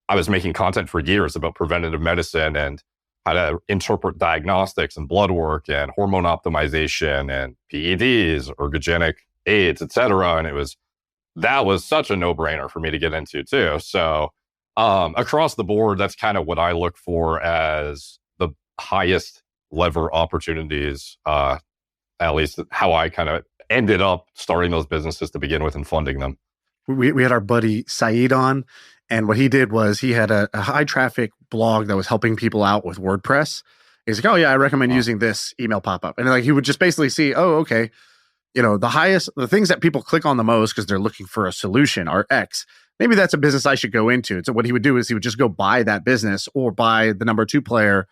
I was making content for years about preventative medicine and how to interpret diagnostics and blood work and hormone optimization and PEDs, ergogenic aids, etc. And that was such a no-brainer for me to get into too. So across the board, that's kind of what I look for as the highest lever opportunities, at least how I kind of ended up starting those businesses to begin with and funding them. We had our buddy Saeed on, and what he did was he had a high traffic blog that was helping people out with WordPress. He's like, oh yeah, I recommend using this email pop-up. And like he would just basically see, oh, okay, the things that people click on the most because they're looking for a solution are X. Maybe that's a business I should go into. So what he would do is he would just go buy that business or buy the number 2 player,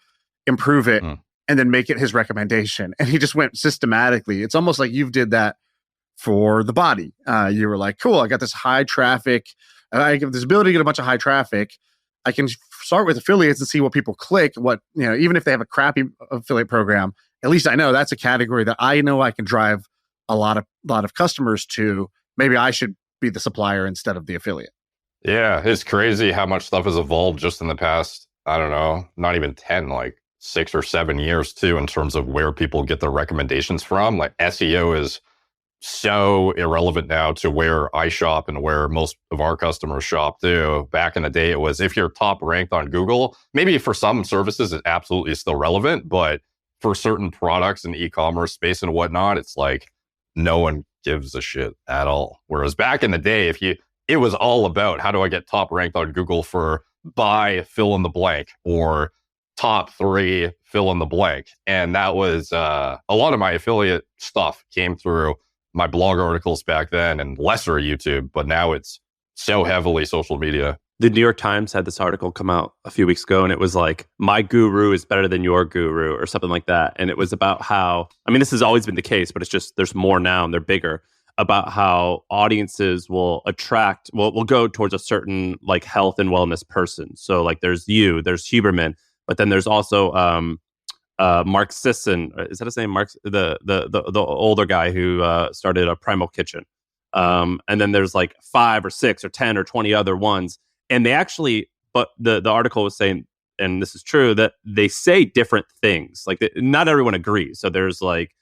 improve it, and then make it his recommendation. And he just went systematically. It's almost like you did that for the body. You were like, cool, I got this high traffic. I have this ability to get a bunch of high traffic. I can start with affiliates and see what people click. Even if they have a crappy affiliate program, at least I know that's a category that I know I can drive a lot of customers to. Maybe I should be the supplier instead of the affiliate. Yeah, it's crazy how much stuff has evolved just in the past, I don't know, not even 10, like 6 or 7 years too, in terms of where people get their recommendations from. Like SEO is so irrelevant now to where I shop and where most of our customers shop too. Back in the day, it was if you're top ranked on Google, maybe for some services, it absolutely is still relevant, but for certain products in the e-commerce space and whatnot, it's like no one gives a shit at all. Whereas back in the day, it was all about how do I get top ranked on Google for buy fill in the blank or top 3 fill in the blank. And that was a lot of my affiliate stuff came through my blog articles back then and lesser YouTube, but now it's so heavily social media. The New York Times had this article come out a few weeks ago, and it was like, my guru is better than your guru or something like that. And it was about how, this has always been the case, but it's just, there's more now and they're bigger, about how audiences will go towards a certain like health and wellness person. So like there's Huberman, but then there's also Marc Sisson. Is that his name? Marc, the older guy who started a Primal Kitchen. And then there's like 5 or 6 or 10 or 20 other ones. And they actually, but the article was saying, and this is true, that they say different things. Like not everyone agrees. So there's like,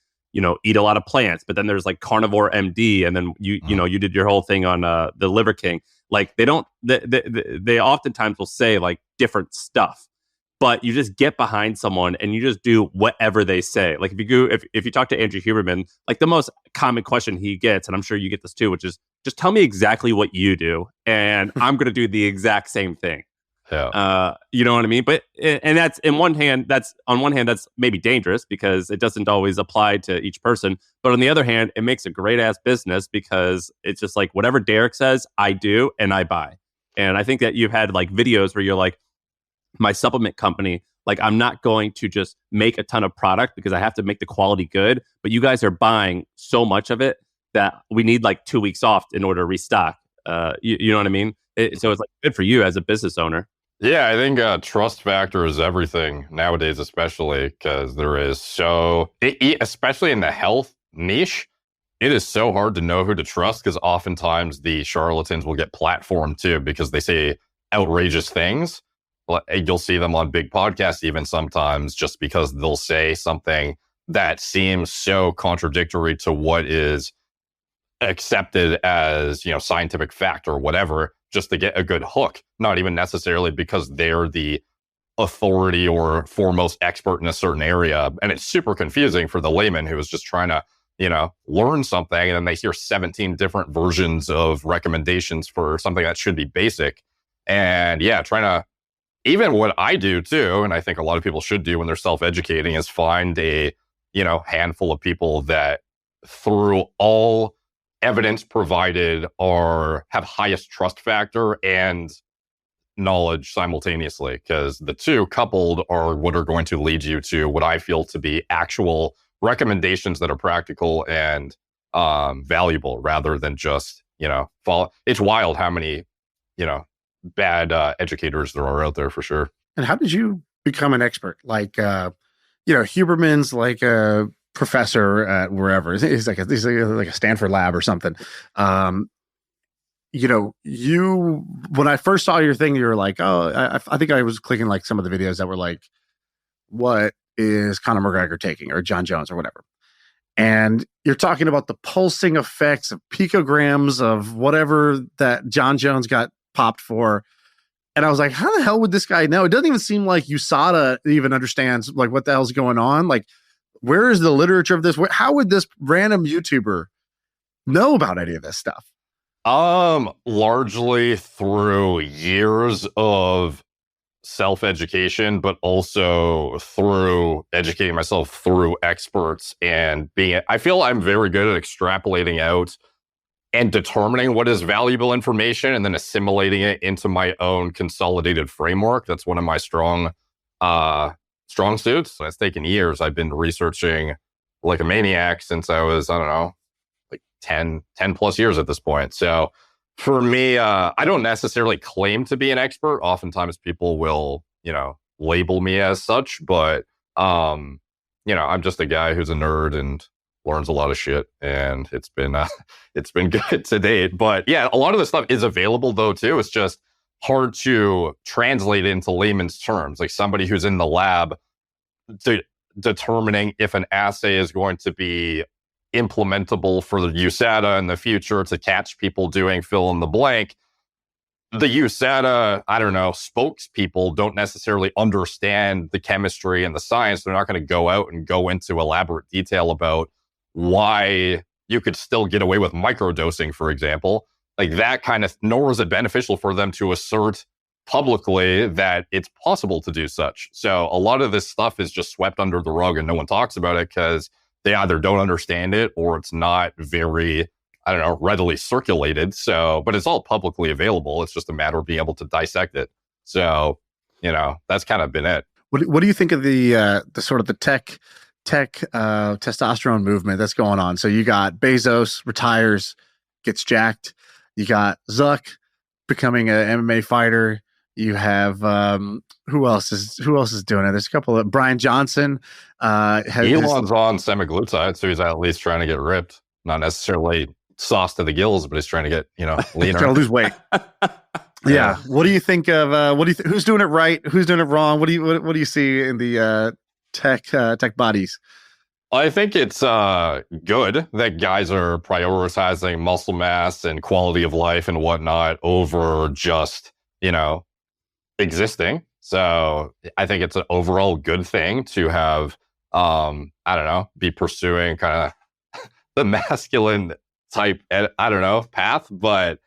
eat a lot of plants, but then there's like carnivore MD, and then you did your whole thing on the Liver King. Like they oftentimes will say like different stuff, but you just get behind someone and you just do whatever they say. Like if you talk to Andrew Huberman, like the most common question he gets, and I'm sure you get this too, which is just tell me exactly what you do, and I'm going to do the exact same thing. Yeah. You know what I mean? But and that's on one hand that's maybe dangerous because it doesn't always apply to each person. But on the other hand, it makes a great ass business because it's just like whatever Derek says, I do and I buy. And I think that you've had like videos where you're like, my supplement company, like I'm not going to just make a ton of product because I have to make the quality good. But you guys are buying so much of it that we need like 2 weeks off in order to restock. You know what I mean? So it's like good for you as a business owner. Yeah, I think trust factor is everything nowadays, especially because there is especially in the health niche, it is so hard to know who to trust because oftentimes the charlatans will get platformed too because they say outrageous things. You'll see them on big podcasts even sometimes just because they'll say something that seems so contradictory to what is accepted as, scientific fact or whatever, just to get a good hook, not even necessarily because they're the authority or foremost expert in a certain area. And it's super confusing for the layman who is just trying to, learn something. And then they hear 17 different versions of recommendations for something that should be basic. And yeah, trying to, even what I do too, and I think a lot of people should do when they're self-educating, is find a, handful of people that through all evidence provided have highest trust factor and knowledge simultaneously, because the two coupled are what are going to lead you to what I feel to be actual recommendations that are practical and valuable rather than just, follow. It's wild how many, bad educators there are out there for sure. And how did you become an expert? Like, Huberman's like a professor at wherever. He's like a Stanford lab or something. When I first saw your thing, you were like, oh, I think I was clicking like some of the videos that were like, what is Conor McGregor taking, or John Jones or whatever. And you're talking about the pulsing effects of picograms of whatever that John Jones got popped for. And I was like, how the hell would this guy know? It doesn't even seem like USADA even understands like what the hell's going on. Like, where is the literature of this? How would this random YouTuber know about any of this stuff? Largely through years of self-education, but also through educating myself through experts and I feel I'm very good at extrapolating out and determining what is valuable information and then assimilating it into my own consolidated framework. That's one of my strong suits. It's taken years. I've been researching like a maniac since I was, I don't know, like 10 plus years at this point. So for me, I don't necessarily claim to be an expert. Oftentimes people will, label me as such, but, I'm just a guy who's a nerd and learns a lot of shit, and it's been good to date. But yeah, a lot of this stuff is available though too. It's just hard to translate into layman's terms, like somebody who's in the lab determining if an assay is going to be implementable for the USADA in the future to catch people doing fill in the blank. The USADA, I don't know, spokespeople don't necessarily understand the chemistry and the science. They're not going to go out and go into elaborate detail about why you could still get away with microdosing, for example. Like that kind of, nor is it beneficial for them to assert publicly that it's possible to do such. So a lot of this stuff is just swept under the rug and no one talks about it because they either don't understand it or it's not very, readily circulated. So, but it's all publicly available. It's just a matter of being able to dissect it. So, that's kind of been it. What do you think of the sort of the tech testosterone movement that's going on? So you got Bezos retires, gets jacked. You got Zuck becoming an MMA fighter. You have who else is doing it? There's a couple of Bryan Johnson. Elon's on semaglutide, so he's at least trying to get ripped. Not necessarily sauce to the gills, but he's trying to get leaner. Trying to lose weight. Yeah. What do you think of? Who's doing it right? Who's doing it wrong? What do you see in the tech bodies? I think it's good that guys are prioritizing muscle mass and quality of life and whatnot over just, existing. So I think it's an overall good thing to have, be pursuing kind of the masculine type, path. But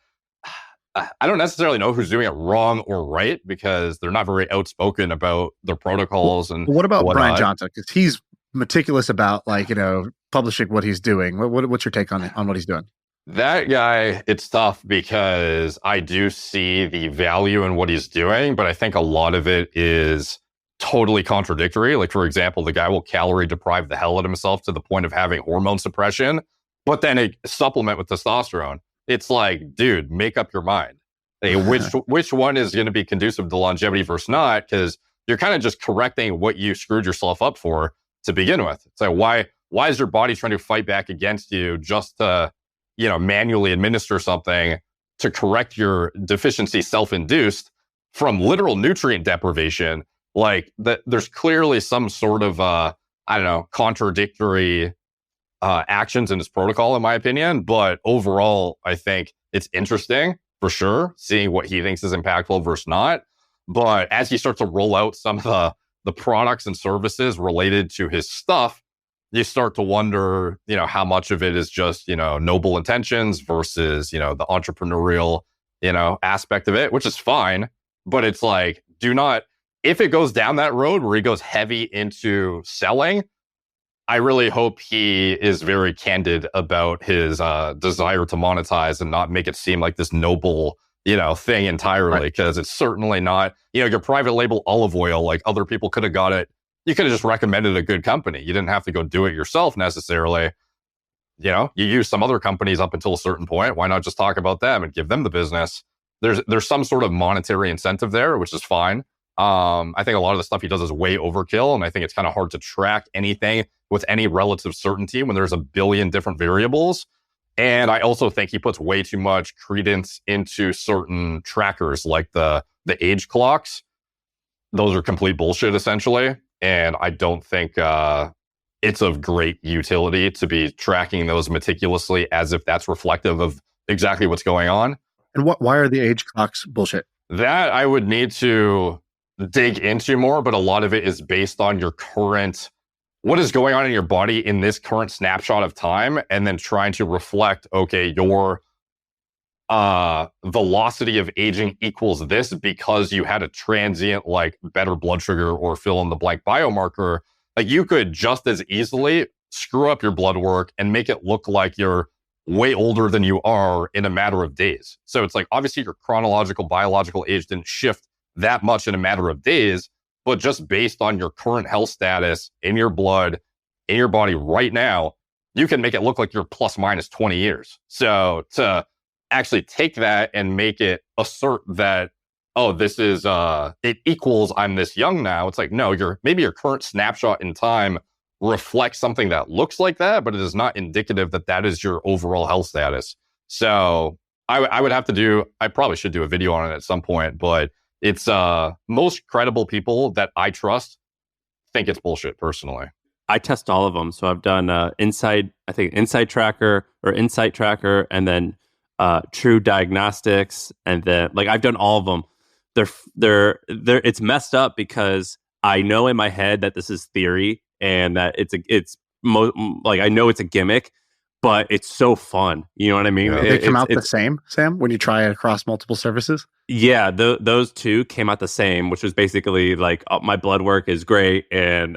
I don't necessarily know who's doing it wrong or right because they're not very outspoken about their protocols. And what about Bryan Johnson? Because he's meticulous about publishing what he's doing. What's your take on what he's doing? That guy, it's tough because I do see the value in what he's doing, but I think a lot of it is totally contradictory. Like, for example, the guy will calorie deprive the hell out of himself to the point of having hormone suppression, but then a supplement with testosterone. It's like, dude, make up your mind. Hey, which one is going to be conducive to longevity versus not? Because you're kind of just correcting what you screwed yourself up for to begin with. So why is your body trying to fight back against you just to manually administer something to correct your deficiency self-induced from literal nutrient deprivation? Like there's clearly some sort of, contradictory actions in his protocol, in my opinion. But overall, I think it's interesting for sure, seeing what he thinks is impactful versus not. But as he starts to roll out some of the products and services related to his stuff, you start to wonder, how much of it is just, noble intentions versus, the entrepreneurial, aspect of it, which is fine. But it's like, if it goes down that road where he goes heavy into selling, I really hope he is very candid about his desire to monetize and not make it seem like this noble, thing entirely, because it's certainly not, your private label olive oil, like other people could have got it. You could have just recommended a good company. You didn't have to go do it yourself necessarily. You use some other companies up until a certain point. Why not just talk about them and give them the business? There's some sort of monetary incentive there, which is fine. I think a lot of the stuff he does is way overkill, and I think it's kind of hard to track anything with any relative certainty when there's a billion different variables. And I also think he puts way too much credence into certain trackers like the age clocks. Those are complete bullshit, essentially. And I don't think it's of great utility to be tracking those meticulously as if that's reflective of exactly what's going on. And why are the age clocks bullshit? That I would need to dig into more, but a lot of it is based on your current, what is going on in your body in this current snapshot of time, and then trying to reflect, okay, your velocity of aging equals this because you had a transient, like better blood sugar or fill in the blank biomarker. Like you could just as easily screw up your blood work and make it look like you're way older than you are in a matter of days. So it's like, obviously your chronological biological age didn't shift that much in a matter of days, but just based on your current health status in your blood, in your body right now, you can make it look like you're plus minus 20 years. So to actually take that and make it assert that, oh, this is, it equals I'm this young now. It's like, no, maybe your current snapshot in time reflects something that looks like that, but it is not indicative that that is your overall health status. So I would have to I probably should do a video on it at some point, but it's most credible people that I trust think it's bullshit personally. I test all of them. So I've done Insight Tracker or Insight Tracker, and then True Diagnostics, and then like I've done all of them. They're it's messed up because I know in my head that this is theory and that I know it's a gimmick, but it's so fun. You know what I mean? Yeah. They come out the same, Sam, when you try it across multiple services? Yeah, those two came out the same, which was basically like, my blood work is great. And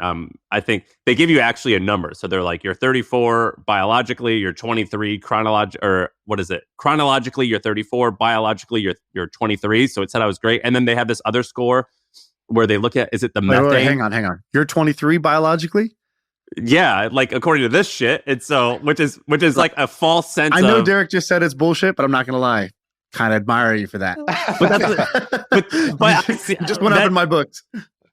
I think they give you actually a number. So they're like, you're 34 biologically, you're 23 chronologically, you're 34, biologically, you're 23. So it said I was great. And then they have this other score where they look at, is it the methane? Wait, hang on. You're 23 biologically? Yeah, like according to this shit, it's so which is like a false sense. I know Derek just said it's bullshit, but I'm not gonna lie. Kind of admire you for that. But I see, just went up in my books.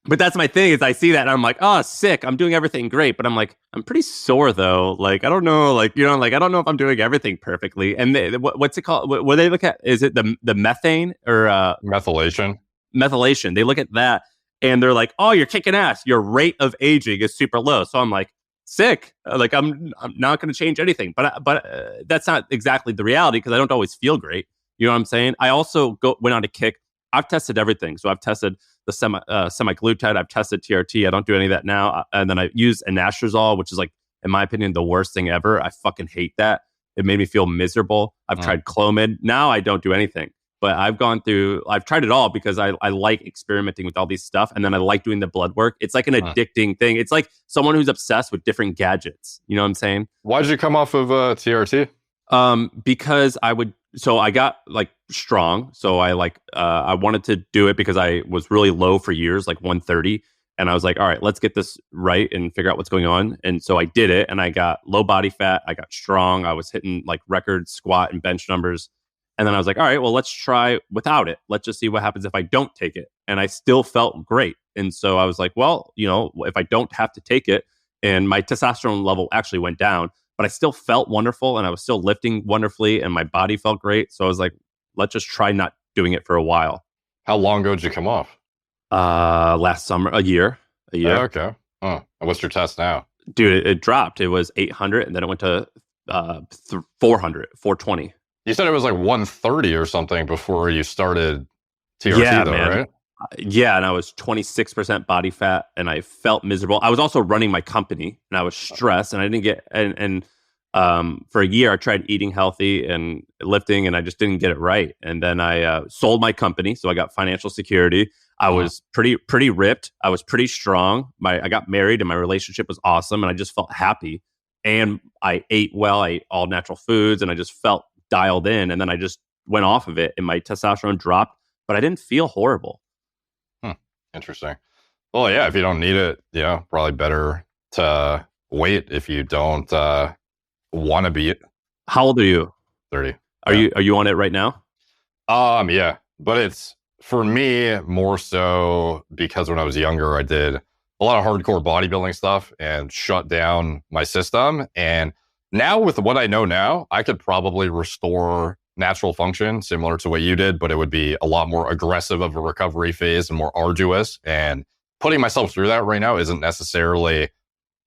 But that's my thing is I see that and I'm like, oh, sick. I'm doing everything great, but I'm like, I'm pretty sore though. Like I don't know, like I don't know if I'm doing everything perfectly. And what's it called? What they look at? Is it the methane or methylation? Methylation. They look at that. And they're like, oh, you're kicking ass. Your rate of aging is super low. So I'm like, sick. Like I'm not going to change anything. But that's not exactly the reality because I don't always feel great. You know what I'm saying? I also went on a kick. I've tested everything. So I've tested the semaglutide. I've tested TRT. I don't do any of that now. And then I use anastrozole, which is like, in my opinion, the worst thing ever. I fucking hate that. It made me feel miserable. I've tried Clomid. Now I don't do anything. But I've tried it all because I like experimenting with all these stuff. And then I like doing the blood work. It's like an addicting thing. It's like someone who's obsessed with different gadgets. You know what I'm saying? Why did you come off of TRT? Because I got like strong. So I wanted to do it because I was really low for years, like 130. And I was like, all right, let's get this right and figure out what's going on. And so I did it and I got low body fat. I got strong. I was hitting like record squat and bench numbers. And then I was like, all right, well, let's try without it. Let's just see what happens if I don't take it. And I still felt great. And so I was like, well, if I don't have to take it, and my testosterone level actually went down, but I still felt wonderful and I was still lifting wonderfully and my body felt great. So I was like, let's just try not doing it for a while. How long ago did you come off? Last summer, a year. Oh, okay. Oh, what's your test now? Dude, it dropped. It was 800 and then it went to 420. You said it was like 130 or something before you started TRT, though, man. right? Yeah, and I was 26% body fat, and I felt miserable. I was also running my company, and I was stressed, and I didn't get. And for a year, I tried eating healthy and lifting, and I just didn't get it right. And then I sold my company, so I got financial security. I was pretty ripped. I was pretty strong. I got married, and my relationship was awesome, and I just felt happy. And I ate well. I ate all natural foods, and I just felt dialed in. And then I just went off of it, and my testosterone dropped, but I didn't feel horrible. Interesting. Well, yeah, if you don't need it, probably better to wait if you don't want to be it. How old are you? 30. Are you on it right now? Yeah, but it's for me more so because when I was younger, I did a lot of hardcore bodybuilding stuff and shut down my system. And now with what I know now, I could probably restore natural function similar to what you did, but it would be a lot more aggressive of a recovery phase and more arduous. And putting myself through that right now isn't necessarily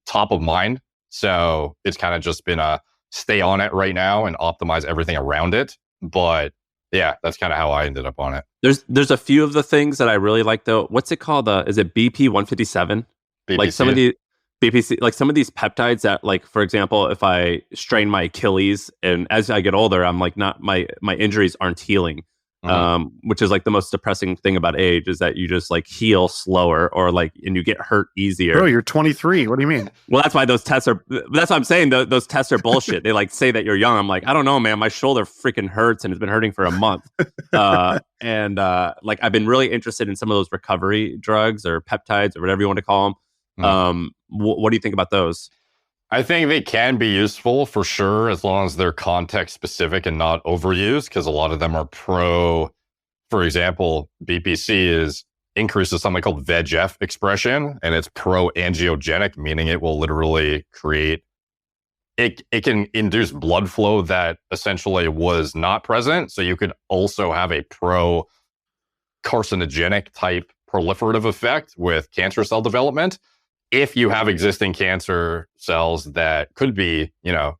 top of mind. So it's kind of just been a stay on it right now and optimize everything around it. But yeah, that's kind of how I ended up on it. There's a few of the things that I really like though. What's it called? Is it BP 157? BPC? Like some of the BPC, like some of these peptides that, like, for example, if I strain my Achilles and as I get older, I'm like, not my injuries aren't healing, which is like the most depressing thing about age is that you just like heal slower or like, and you get hurt easier. Bro, you're 23. What do you mean? Well, that's why that's what I'm saying. Those tests are bullshit. They like say that you're young. I'm like, I don't know, man. My shoulder freaking hurts and it's been hurting for a month. And like, I've been really interested in some of those recovery drugs or peptides or whatever you want to call them. What do you think about those? I think they can be useful for sure, as long as they're context specific and not overused, because a lot of them are for example, BPC increases something called VEGF expression, and it's pro-angiogenic, meaning it will literally create, it can induce blood flow that essentially was not present. So you could also have a pro-carcinogenic type proliferative effect with cancer cell development if you have existing cancer cells that could be,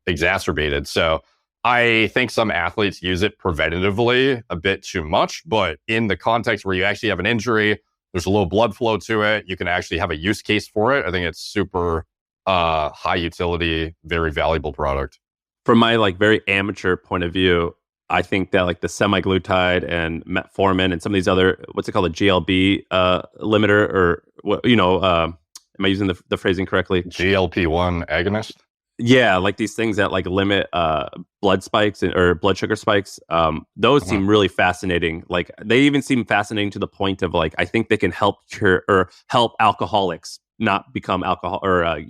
exacerbated. So I think some athletes use it preventatively a bit too much, but in the context where you actually have an injury, there's a low blood flow to it, you can actually have a use case for it. I think it's super high utility, very valuable product. From my like very amateur point of view, I think that like the semaglutide and metformin and some of these other, what's it called, a GLB limiter, or am I using the phrasing correctly? GLP-1 agonist? Yeah, like these things that like limit blood spikes or blood sugar spikes. Those seem really fascinating. Like they even seem fascinating to the point of like, I think they can help cure or help alcoholics not become alcohol or,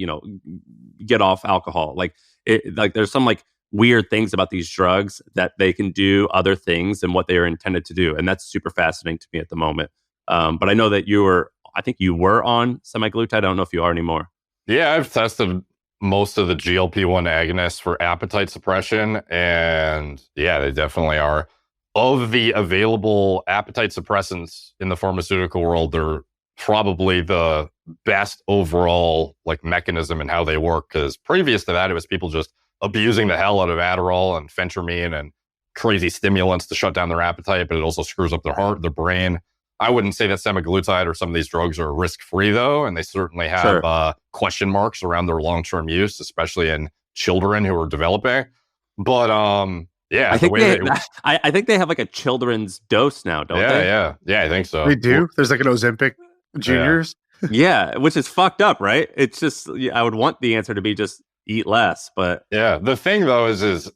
get off alcohol. Like there's some like weird things about these drugs that they can do other things than what they are intended to do. And that's super fascinating to me at the moment. But I know that I think you were on semaglutide. I don't know if you are anymore. Yeah, I've tested most of the GLP-1 agonists for appetite suppression. And yeah, they definitely are. Of the available appetite suppressants in the pharmaceutical world, they're probably the best overall like mechanism in how they work. Because previous to that, it was people just abusing the hell out of Adderall and phentermine and crazy stimulants to shut down their appetite, but it also screws up their heart, their brain. I wouldn't say that semaglutide or some of these drugs are risk-free, though, and they certainly have question marks around their long-term use, especially in children who are developing. But yeah, I think I think they have like a children's dose now, don't they? Yeah, I think so. We do. There's like an Ozempic Juniors. Yeah, which is fucked up, right? It's just I would want the answer to be just eat less, but yeah. The thing though is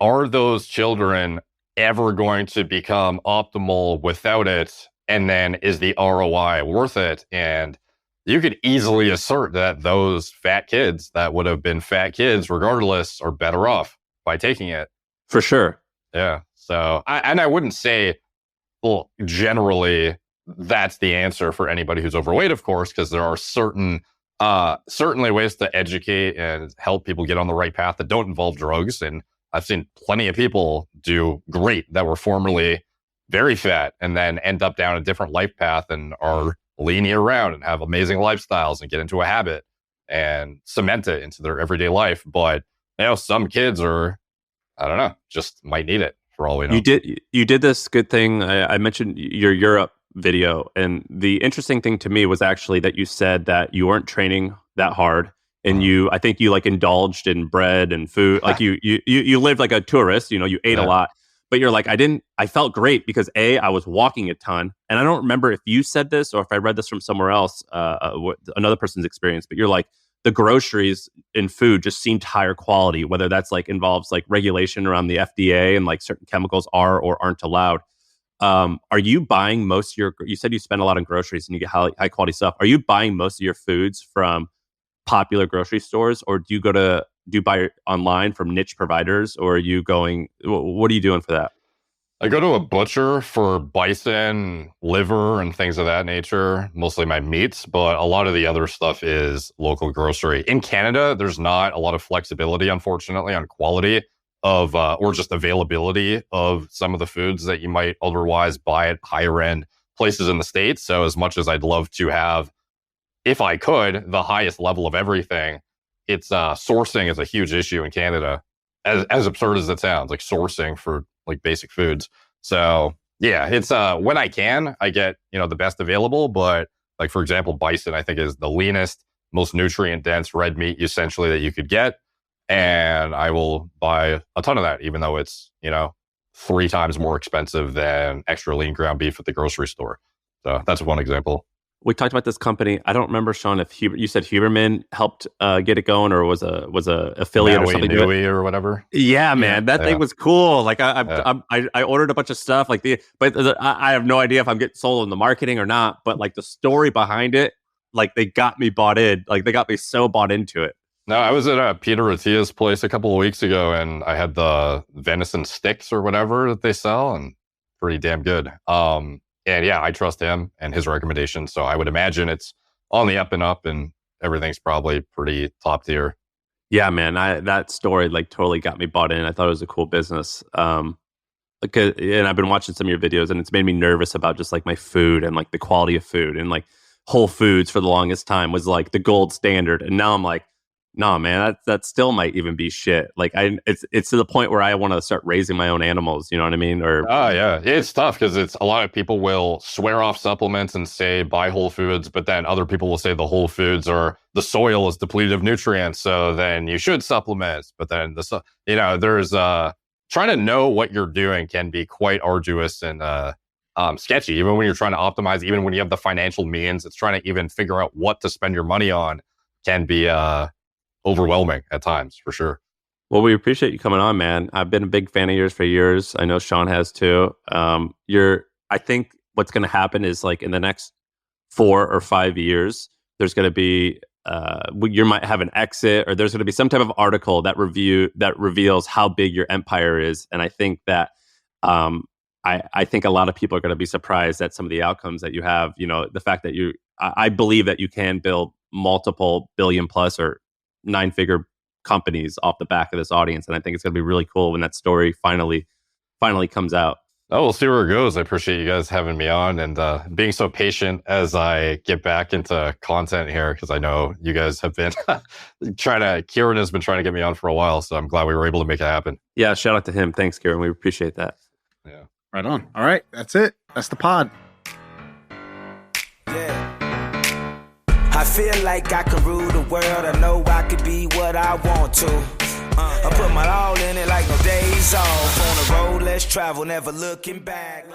are those children ever going to become optimal without it? And then is the ROI worth it? And you could easily assert that those fat kids that would have been fat kids regardless are better off by taking it. For sure. Yeah. So, I wouldn't say, well, generally that's the answer for anybody who's overweight, of course, because there are certainly ways to educate and help people get on the right path that don't involve drugs. And I've seen plenty of people do great that were formerly very fat and then end up down a different life path and are lean year round and have amazing lifestyles and get into a habit and cement it into their everyday life. But some kids are, I don't know, just might need it for all we know. You did this good thing. I mentioned your Europe video, and the interesting thing to me was actually that you said that you weren't training that hard, and I think you like indulged in bread and food, like you lived like a tourist. You ate a lot. But you're like, I felt great because I was walking a ton. And I don't remember if you said this or if I read this from somewhere else, another person's experience, but you're like, the groceries in food just seemed higher quality, whether that's like involves like regulation around the FDA and like certain chemicals are or aren't allowed. Are you buying most of you said you spend a lot on groceries and you get high quality stuff. Are you buying most of your foods from popular grocery stores, or do you buy online from niche providers, or are you what are you doing for that? I go to a butcher for bison, liver, and things of that nature, mostly my meats, but a lot of the other stuff is local grocery. In Canada, there's not a lot of flexibility, unfortunately, on quality of, or just availability of some of the foods that you might otherwise buy at higher end places in the States. So as much as I'd love to have, if I could, the highest level of everything, it's sourcing is a huge issue in Canada, as absurd as it sounds, like sourcing for like basic foods. So yeah, it's when I can, I get the best available. But like for example, bison I think is the leanest, most nutrient dense red meat essentially that you could get, and I will buy a ton of that, even though it's 3 times more expensive than extra lean ground beef at the grocery store. So that's one example. We talked about this company. I don't remember, Shaan, if you said Huberman helped get it going, or was a affiliate or something. Or whatever. Yeah, man, that thing was cool. Like I ordered a bunch of stuff. I have no idea if I'm getting sold on the marketing or not. But like the story behind it, like they got me bought in. Like they got me so bought into it. No, I was at Peter Attia's place a couple of weeks ago, and I had the venison sticks or whatever that they sell, and pretty damn good. And yeah, I trust him and his recommendations. So I would imagine it's on the up and up and everything's probably pretty top tier. Yeah, man. That story like totally got me bought in. I thought it was a cool business. And I've been watching some of your videos and it's made me nervous about just like my food and like the quality of food, and like Whole Foods for the longest time was like the gold standard. And now I'm like, no, man, that still might even be shit. Like it's to the point where I want to start raising my own animals. You know what I mean? Or yeah, it's tough because it's a lot of people will swear off supplements and say buy Whole Foods, but then other people will say the Whole Foods or the soil is depleted of nutrients, so then you should supplement. But then there's trying to know what you're doing can be quite arduous and sketchy. Even when you're trying to optimize, even when you have the financial means, it's trying to even figure out what to spend your money on can be overwhelming at times, for sure. Well, we appreciate you coming on, man. I've been a big fan of yours for years. I know Shaan has too. I think what's going to happen is like in the next 4 or 5 years, there's going to be you might have an exit, or there's going to be some type of article that reveals how big your empire is. And I think that I think a lot of people are going to be surprised at some of the outcomes that you have. The fact that I believe that you can build multiple billion plus or 9-figure companies off the back of this audience, and I think it's going to be really cool when that story finally comes out. Oh, we'll see where it goes. I appreciate you guys having me on and being so patient as I get back into content here, because I know you guys have been Kieran has been trying to get me on for a while, so I'm glad we were able to make it happen. Yeah, shout out to him. Thanks, Kieran. We appreciate that. Yeah. Right on. All right. That's it. That's the pod. Yeah. I feel like I can rule the world. I know I could be what I want to. I put my all in it like no days off. On the road, let's travel, never looking back.